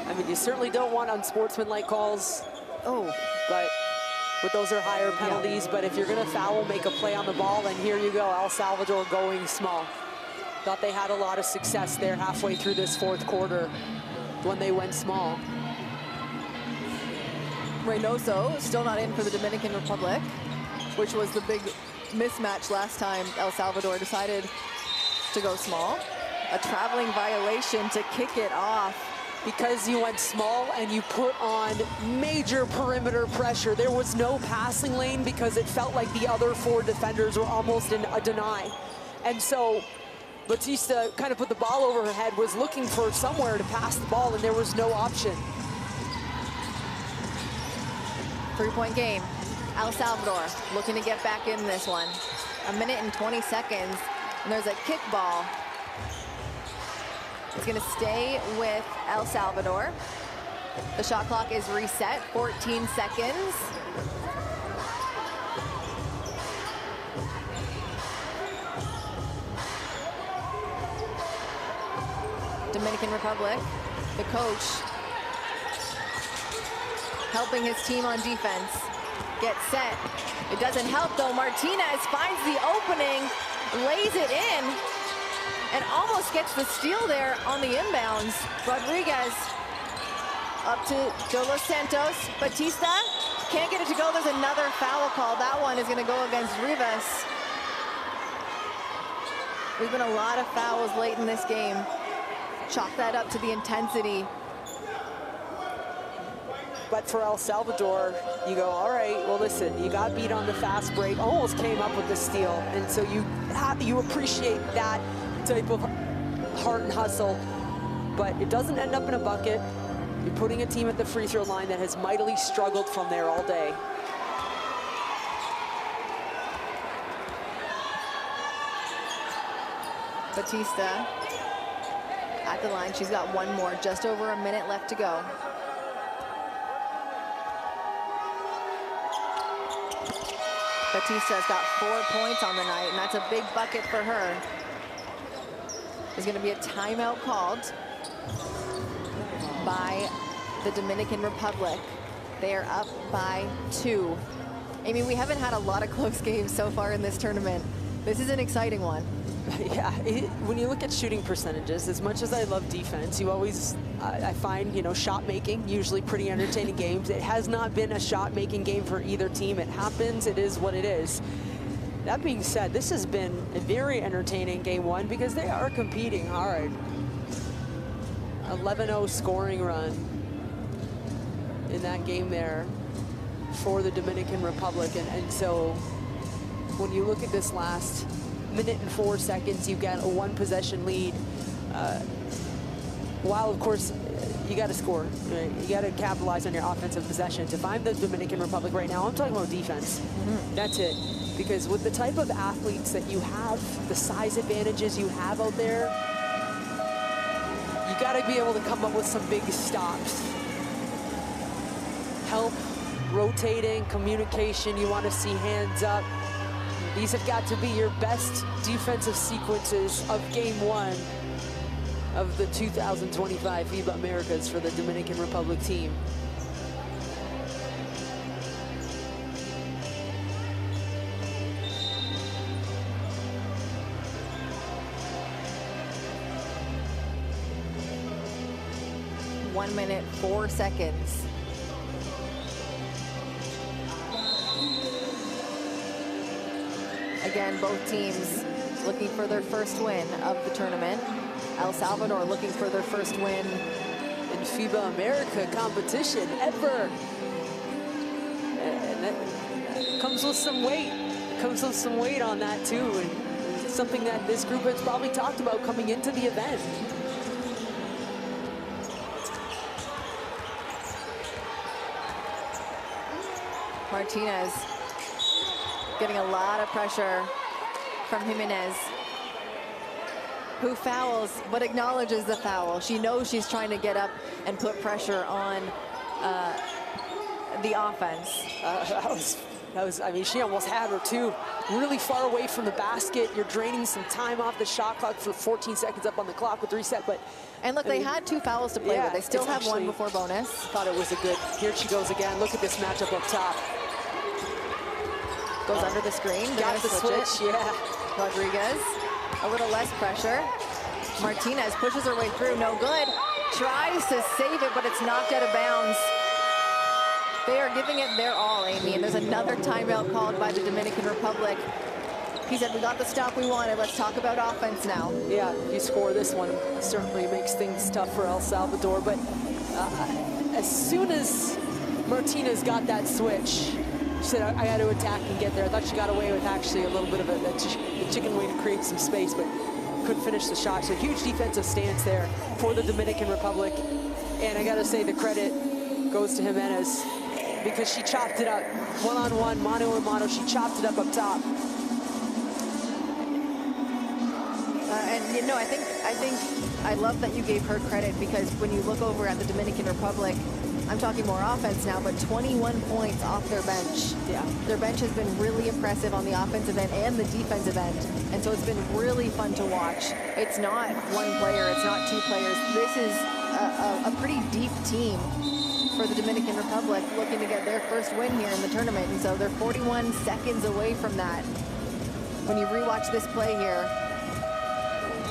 I mean, you certainly don't want unsportsmanlike calls. But those are higher penalties. But if you're gonna foul, make a play on the ball, and here you go, El Salvador going small. Thought they had a lot of success there halfway through this 4th quarter when they went small. Reynoso still not in for the Dominican Republic, which was the big mismatch last time El Salvador decided to go small. A traveling violation to kick it off. Because you went small and you put on major perimeter pressure. There was no passing lane because it felt like the other 4 defenders were almost in a deny. And so Batista kind of put the ball over her head, was looking for somewhere to pass the ball, and there was no option. 3-point game. El Salvador looking to get back in this one. 1 minute and 20 seconds, and there's a kick ball. It's going to stay with El Salvador. The shot clock is reset, 14 seconds. Dominican Republic, the coach, helping his team on defense. Get set. It doesn't help though. Martinez finds the opening, lays it in, and almost gets the steal there on the inbounds. Rodriguez up to De Los Santos. Batista can't get it to go. There's another foul call. That one is going to go against Rivas. There's been a lot of fouls late in this game. Chalk that up to the intensity. But for El Salvador, you go, all right, well, listen, you got beat on the fast break, almost came up with the steal. And so you appreciate that type of heart and hustle, but it doesn't end up in a bucket. You're putting a team at the free throw line that has mightily struggled from there all day. Batista at the line. She's got one more, just over a minute left to go. Batista's got 4 points on the night, and that's a big bucket for her. There's going to be a timeout called by the Dominican Republic. They are up by 2. Amy, we haven't had a lot of close games so far in this tournament. This is an exciting one. Yeah, when you look at shooting percentages, as much as I love defense, you always, I find, shot making, usually pretty entertaining games. It has not been a shot making game for either team. It happens, it is what it is. That being said, this has been a very entertaining game 1 because they are competing hard. 11-0 scoring run in that game there for the Dominican Republic. And so when you look at this last minute and 4 seconds, you get a 1-possession lead. While, of course, you got to score. Right? You got to capitalize on your offensive possessions. If I'm the Dominican Republic right now, I'm talking about defense. That's it. Because with the type of athletes that you have, the size advantages you have out there, you got to be able to come up with some big stops. Help, rotating, communication, you want to see hands up. These have got to be your best defensive sequences of game 1 of the 2025 FIBA Americas for the Dominican Republic team. One minute, 4 seconds. Again, both teams looking for their first win of the tournament. El Salvador looking for their first win in FIBA America competition ever. And comes with some weight. Comes with some weight on that too, and something that this group has probably talked about coming into the event. Martinez getting a lot of pressure from Jimenez, who fouls but acknowledges the foul. She knows she's trying to get up and put pressure on the offense. I mean, she almost had her too. Really far away from the basket. You're draining some time off the shot clock for 14 seconds up on the clock with reset, but. And look, they had 2 fouls to play with. They still have one before bonus. Thought it was a good, here she goes again. Look at this matchup up top. Goes under the screen. Got the switch, yeah. Rodriguez, a little less pressure. Martinez pushes her way through, no good. Tries to save it, but it's knocked out of bounds. They are giving it their all, Amy, and there's another timeout called by the Dominican Republic. He said, we got the stop we wanted. Let's talk about offense now. Yeah, you score this one, certainly makes things tough for El Salvador, but as soon as Martinez got that switch, she said, I got to attack and get there. I thought she got away with actually a little bit of a chicken wing to create some space, but couldn't finish the shot. So huge defensive stance there for the Dominican Republic. And I got to say the credit goes to Jimenez because she chopped it up. One-on-one, mano a mano, she chopped it up top. And you know, I think I love that you gave her credit, because when you look over at the Dominican Republic, I'm talking more offense now, but 21 points off their bench. Yeah. Their bench has been really impressive on the offensive end and the defensive end. And so it's been really fun to watch. It's not one player, it's not 2 players. This is a pretty deep team for the Dominican Republic, looking to get their first win here in the tournament. And so they're 41 seconds away from that. When you rewatch this play here.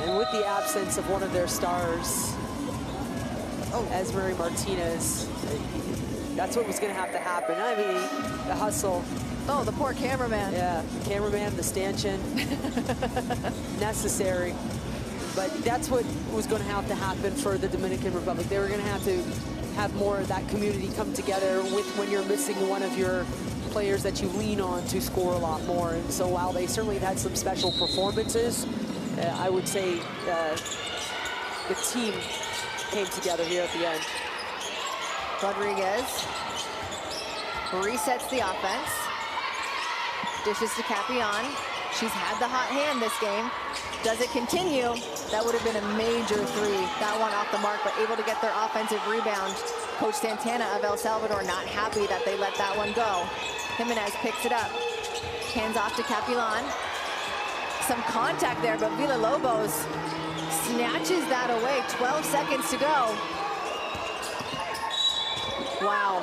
And with the absence of one of their stars, Esmery Martinez, that's what was going to have to happen. I mean, the hustle. Oh, the poor cameraman. Yeah, cameraman, the stanchion. Necessary. But that's what was going to have to happen for the Dominican Republic. They were going to have more of that community come together with when you're missing one of your players that you lean on to score a lot more. And so while they certainly had some special performances, I would say the team came together here at the end. Rodriguez resets the offense. Dishes to Capion. She's had the hot hand this game. Does it continue? That would have been a major 3. That one off the mark, but able to get their offensive rebound. Coach Santana of El Salvador not happy that they let that one go. Jimenez picks it up. Hands off to Capilan. Some contact there, but Villalobos snatches that away. 12 seconds to go. Wow.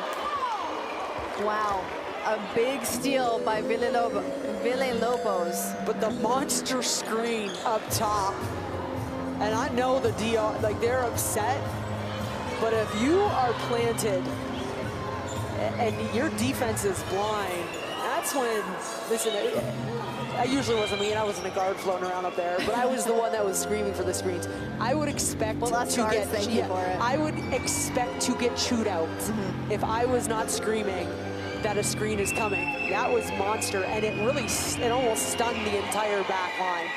Wow. A big steal by Villalobos. But the monster screen up top. And I know the DR, like, they're upset. But if you are planted and your defense is blind, that's when, listen, I usually wasn't me, and I wasn't a guard floating around up there, but I was the one that was screaming for the screens. I would expect I would expect to get chewed out if I was not screaming that a screen is coming. That was monster, and it almost stunned the entire back line.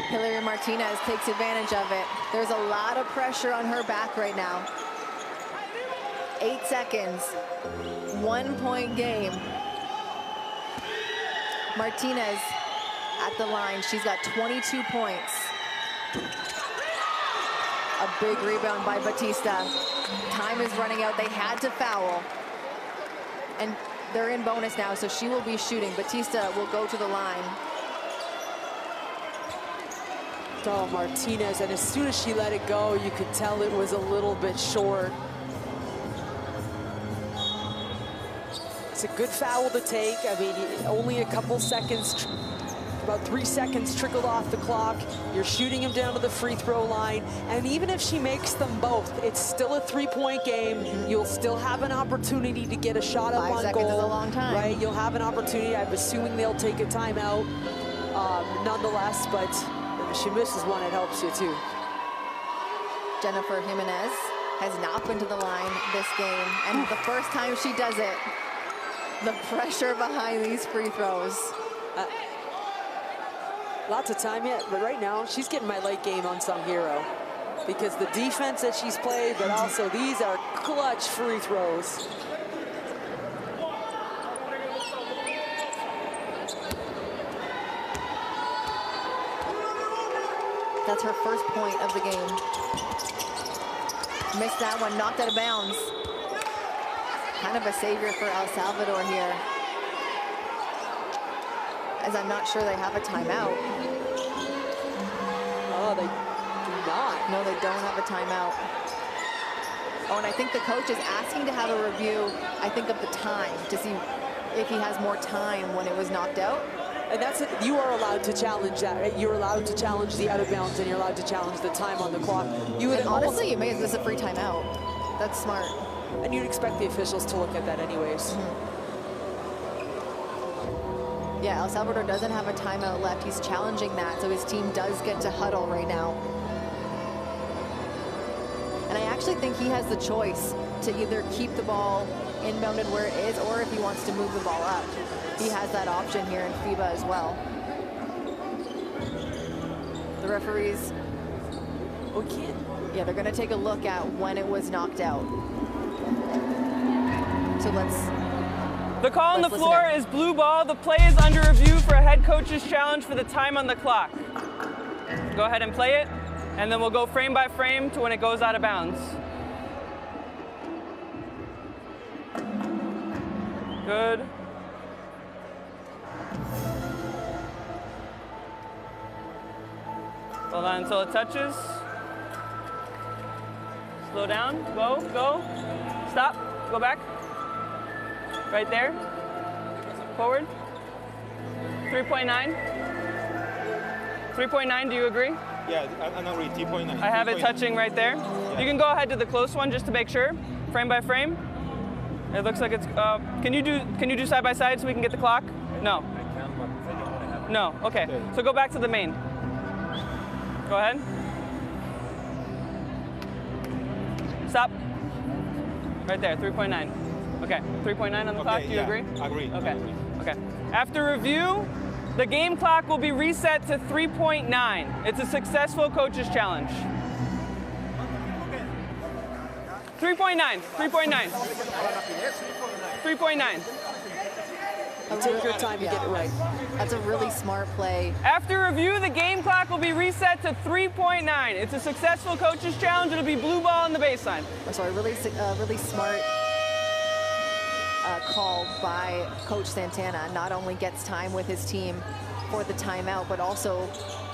Hillary Martinez takes advantage of it. There's a lot of pressure on her back right now. 8 seconds, 1 point game. Martinez at the line. She's got 22 points. A big rebound by Batista. Time is running out. They had to foul. And they're in bonus now, so she will be shooting. Batista will go to the line. Oh, Martinez, and as soon as she let it go, you could tell it was a little bit short. It's a good foul to take. I mean, only a couple seconds, about 3 seconds trickled off the clock. You're shooting him down to the free throw line. And even if she makes them both, it's still a 3-point game. You'll still have an opportunity to get a shot up on goal. 5 seconds is a long time. Right, you'll have an opportunity. I'm assuming they'll take a timeout nonetheless, but if she misses one, it helps you too. Jennifer Jimenez has not been to the line this game, and the first time she does it. The pressure behind these free throws. Lots of time yet, but right now she's getting my late game unsung hero because the defense that she's played, but also these are clutch free throws. That's her first point of the game. Missed that one, knocked out of bounds. Kind of a savior for El Salvador here, as I'm not sure they have a timeout. Oh, they do not. No, they don't have a timeout. Oh, and I think the coach is asking to have a review, I think, of the time to see if he has more time when it was knocked out. And that's it. You are allowed to challenge that, right? You're allowed to challenge the out of bounds, and you're allowed to challenge the time on the clock. You would honestly, you may as well a free timeout. That's smart. And you'd expect the officials to look at that anyways. Yeah, El Salvador doesn't have a timeout left. He's challenging that, so his team does get to huddle right now. And I actually think he has the choice to either keep the ball inbounded where it is, or if he wants to move the ball up. He has that option here in FIBA as well. The referees, yeah, they're gonna take a look at when it was knocked out. So the call on the floor is blue ball. The play is under review for a head coach's challenge for the time on the clock. Go ahead and play it, and then we'll go frame by frame to when it goes out of bounds. Good. Hold on until it touches. Slow down, go, stop, go back. Right there, forward. 3.9. 3.9, do you agree? Yeah, I agree, 3.9. I have it touching right there. Yeah. You can go ahead to the close one just to make sure, frame by frame. It looks like it's, can you do side by side so we can get the clock? No. No, okay. So go back to the main. Go ahead. Stop. Right there, 3.9. Okay, 3.9 on the clock, do you agree? Agree. Okay, okay. After review, the game clock will be reset to 3.9. It's a successful coach's challenge. 3.9, 3.9. 3.9. Take your time to get it right. That's a really smart play. After review, the game clock will be reset to 3.9. It's a successful coach's challenge. It'll be blue ball on the baseline. Sorry, really smart call by Coach Santana. Not only gets time with his team for the timeout, but also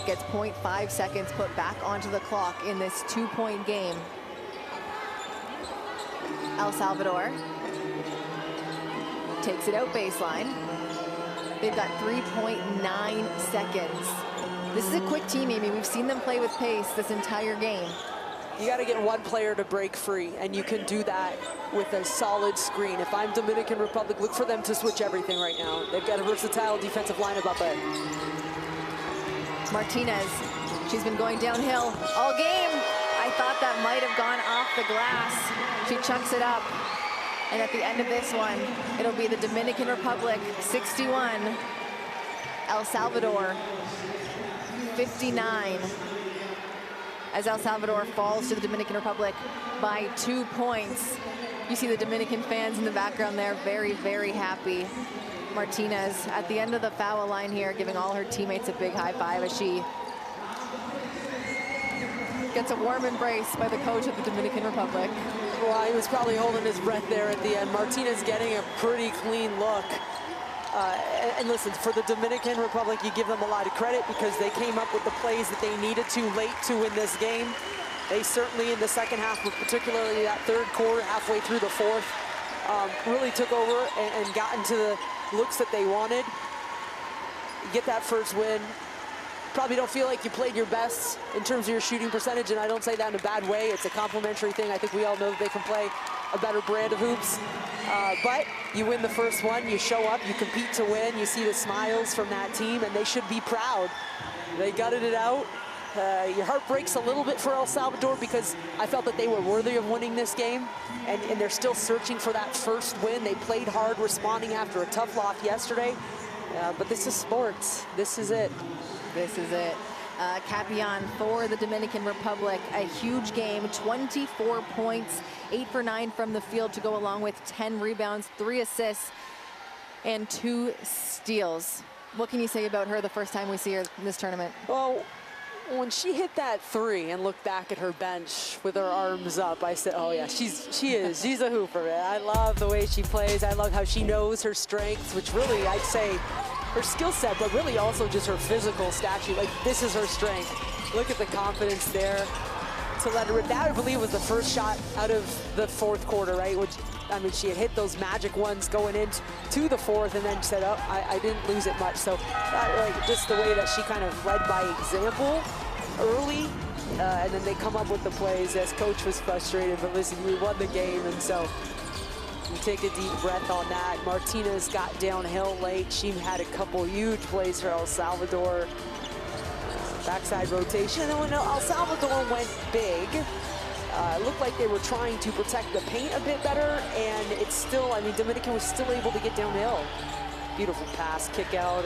gets 0.5 seconds put back onto the clock in this 2-point game. El Salvador takes it out baseline. They've got 3.9 seconds. This is a quick team, Amy. We've seen them play with pace this entire game. You got to get one player to break free, and you can do that with a solid screen. If I'm Dominican Republic, look for them to switch everything right now. They've got a versatile defensive lineup up there. Martinez, she's been going downhill all game. I thought that might have gone off the glass. She chucks it up. And at the end of this one, it'll be the Dominican Republic 61, El Salvador 59. As El Salvador falls to the Dominican Republic by 2 points. You see the Dominican fans in the background there, very, very happy. Martinez at the end of the foul line here, giving all her teammates a big high five as she gets a warm embrace by the coach of the Dominican Republic. Well, he was probably holding his breath there at the end. Martinez getting a pretty clean look. And listen, for the Dominican Republic, you give them a lot of credit because they came up with the plays that they needed to late to win this game. They certainly, in the second half, particularly that third quarter, halfway through the fourth, really took over and got into the looks that they wanted. You get that first win. Probably don't feel like you played your best in terms of your shooting percentage, and I don't say that in a bad way. It's a complimentary thing. I think we all know that they can play a better brand of hoops. But you win the first one, you show up, you compete to win, you see the smiles from that team, and they should be proud. They gutted it out. Your heart breaks a little bit for El Salvador because I felt that they were worthy of winning this game, and they're still searching for that first win. They played hard, responding after a tough loss yesterday, but this is sports. This is it. This is it. Capian for the Dominican Republic, a huge game, 24 points, 8 for 9 from the field to go along with 10 rebounds, 3 assists, and 2 steals. What can you say about her the first time we see her in this tournament? Well, when she hit that 3 and looked back at her bench with her arms up, I said, oh yeah, she's a hooper, man. I love the way she plays. I love how she knows her strengths, which really, I'd say, her skill set, but really also just her physical stature. Like, this is her strength. Look at the confidence there. To let her rip. That, I believe, was the first shot out of the fourth quarter, right? Which, I mean, she had hit those magic ones going into the fourth and then said, oh, I didn't lose it much. So, like, just the way that she kind of led by example early, and then they come up with the plays as coach was frustrated, but listen, we won the game, and so you take a deep breath on that. Martinez got downhill late. She had a couple huge plays for El Salvador. Backside rotation, and then when El Salvador went big, it looked like they were trying to protect the paint a bit better, and it's still, I mean, Dominican was still able to get downhill. Beautiful pass, kick out.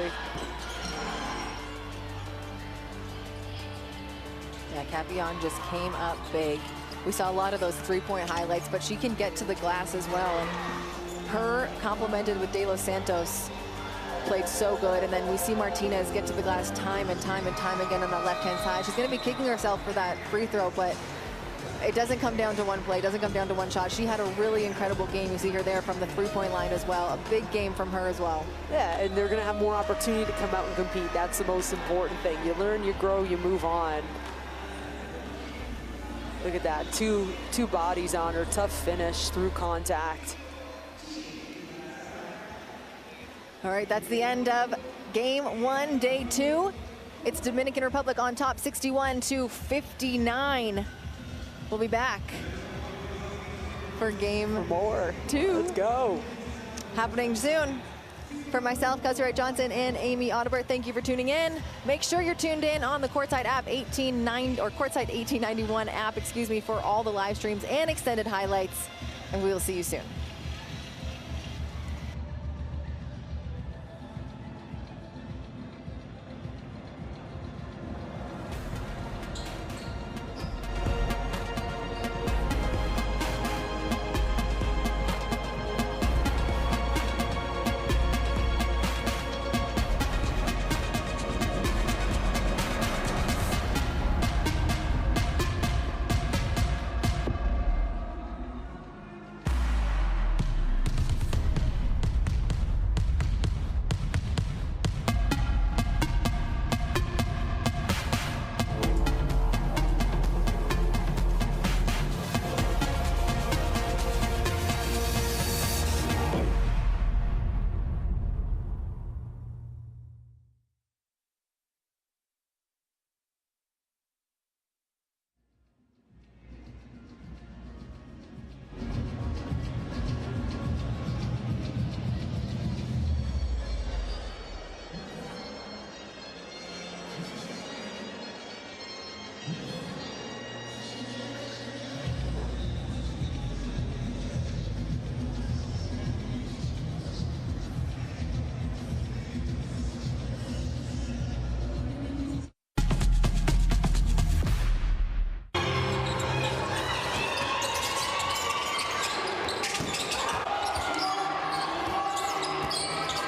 Yeah, Capian just came up big. We saw a lot of those three-point highlights, but she can get to the glass as well. And her complemented with De Los Santos played so good, and then we see Martinez get to the glass time and time and time again on the left-hand side. She's going to be kicking herself for that free throw, but it doesn't come down to one play, doesn't come down to one shot. She had a really incredible game. You see her there from the three-point line as well. A big game from her as well. Yeah, and they're going to have more opportunity to come out and compete. That's the most important thing. You learn, you grow, you move on. Look at that, two bodies on her, tough finish through contact. All right, that's the end of game 1, day 2. It's Dominican Republic on top, 61-59. We'll be back for game 2. Let's go. Happening soon. For myself, Kelsey Johnson, and Amy Audibert, thank you for tuning in. Make sure you're tuned in on the Courtside app, Courtside 1891 app, for all the live streams and extended highlights. And we will see you soon.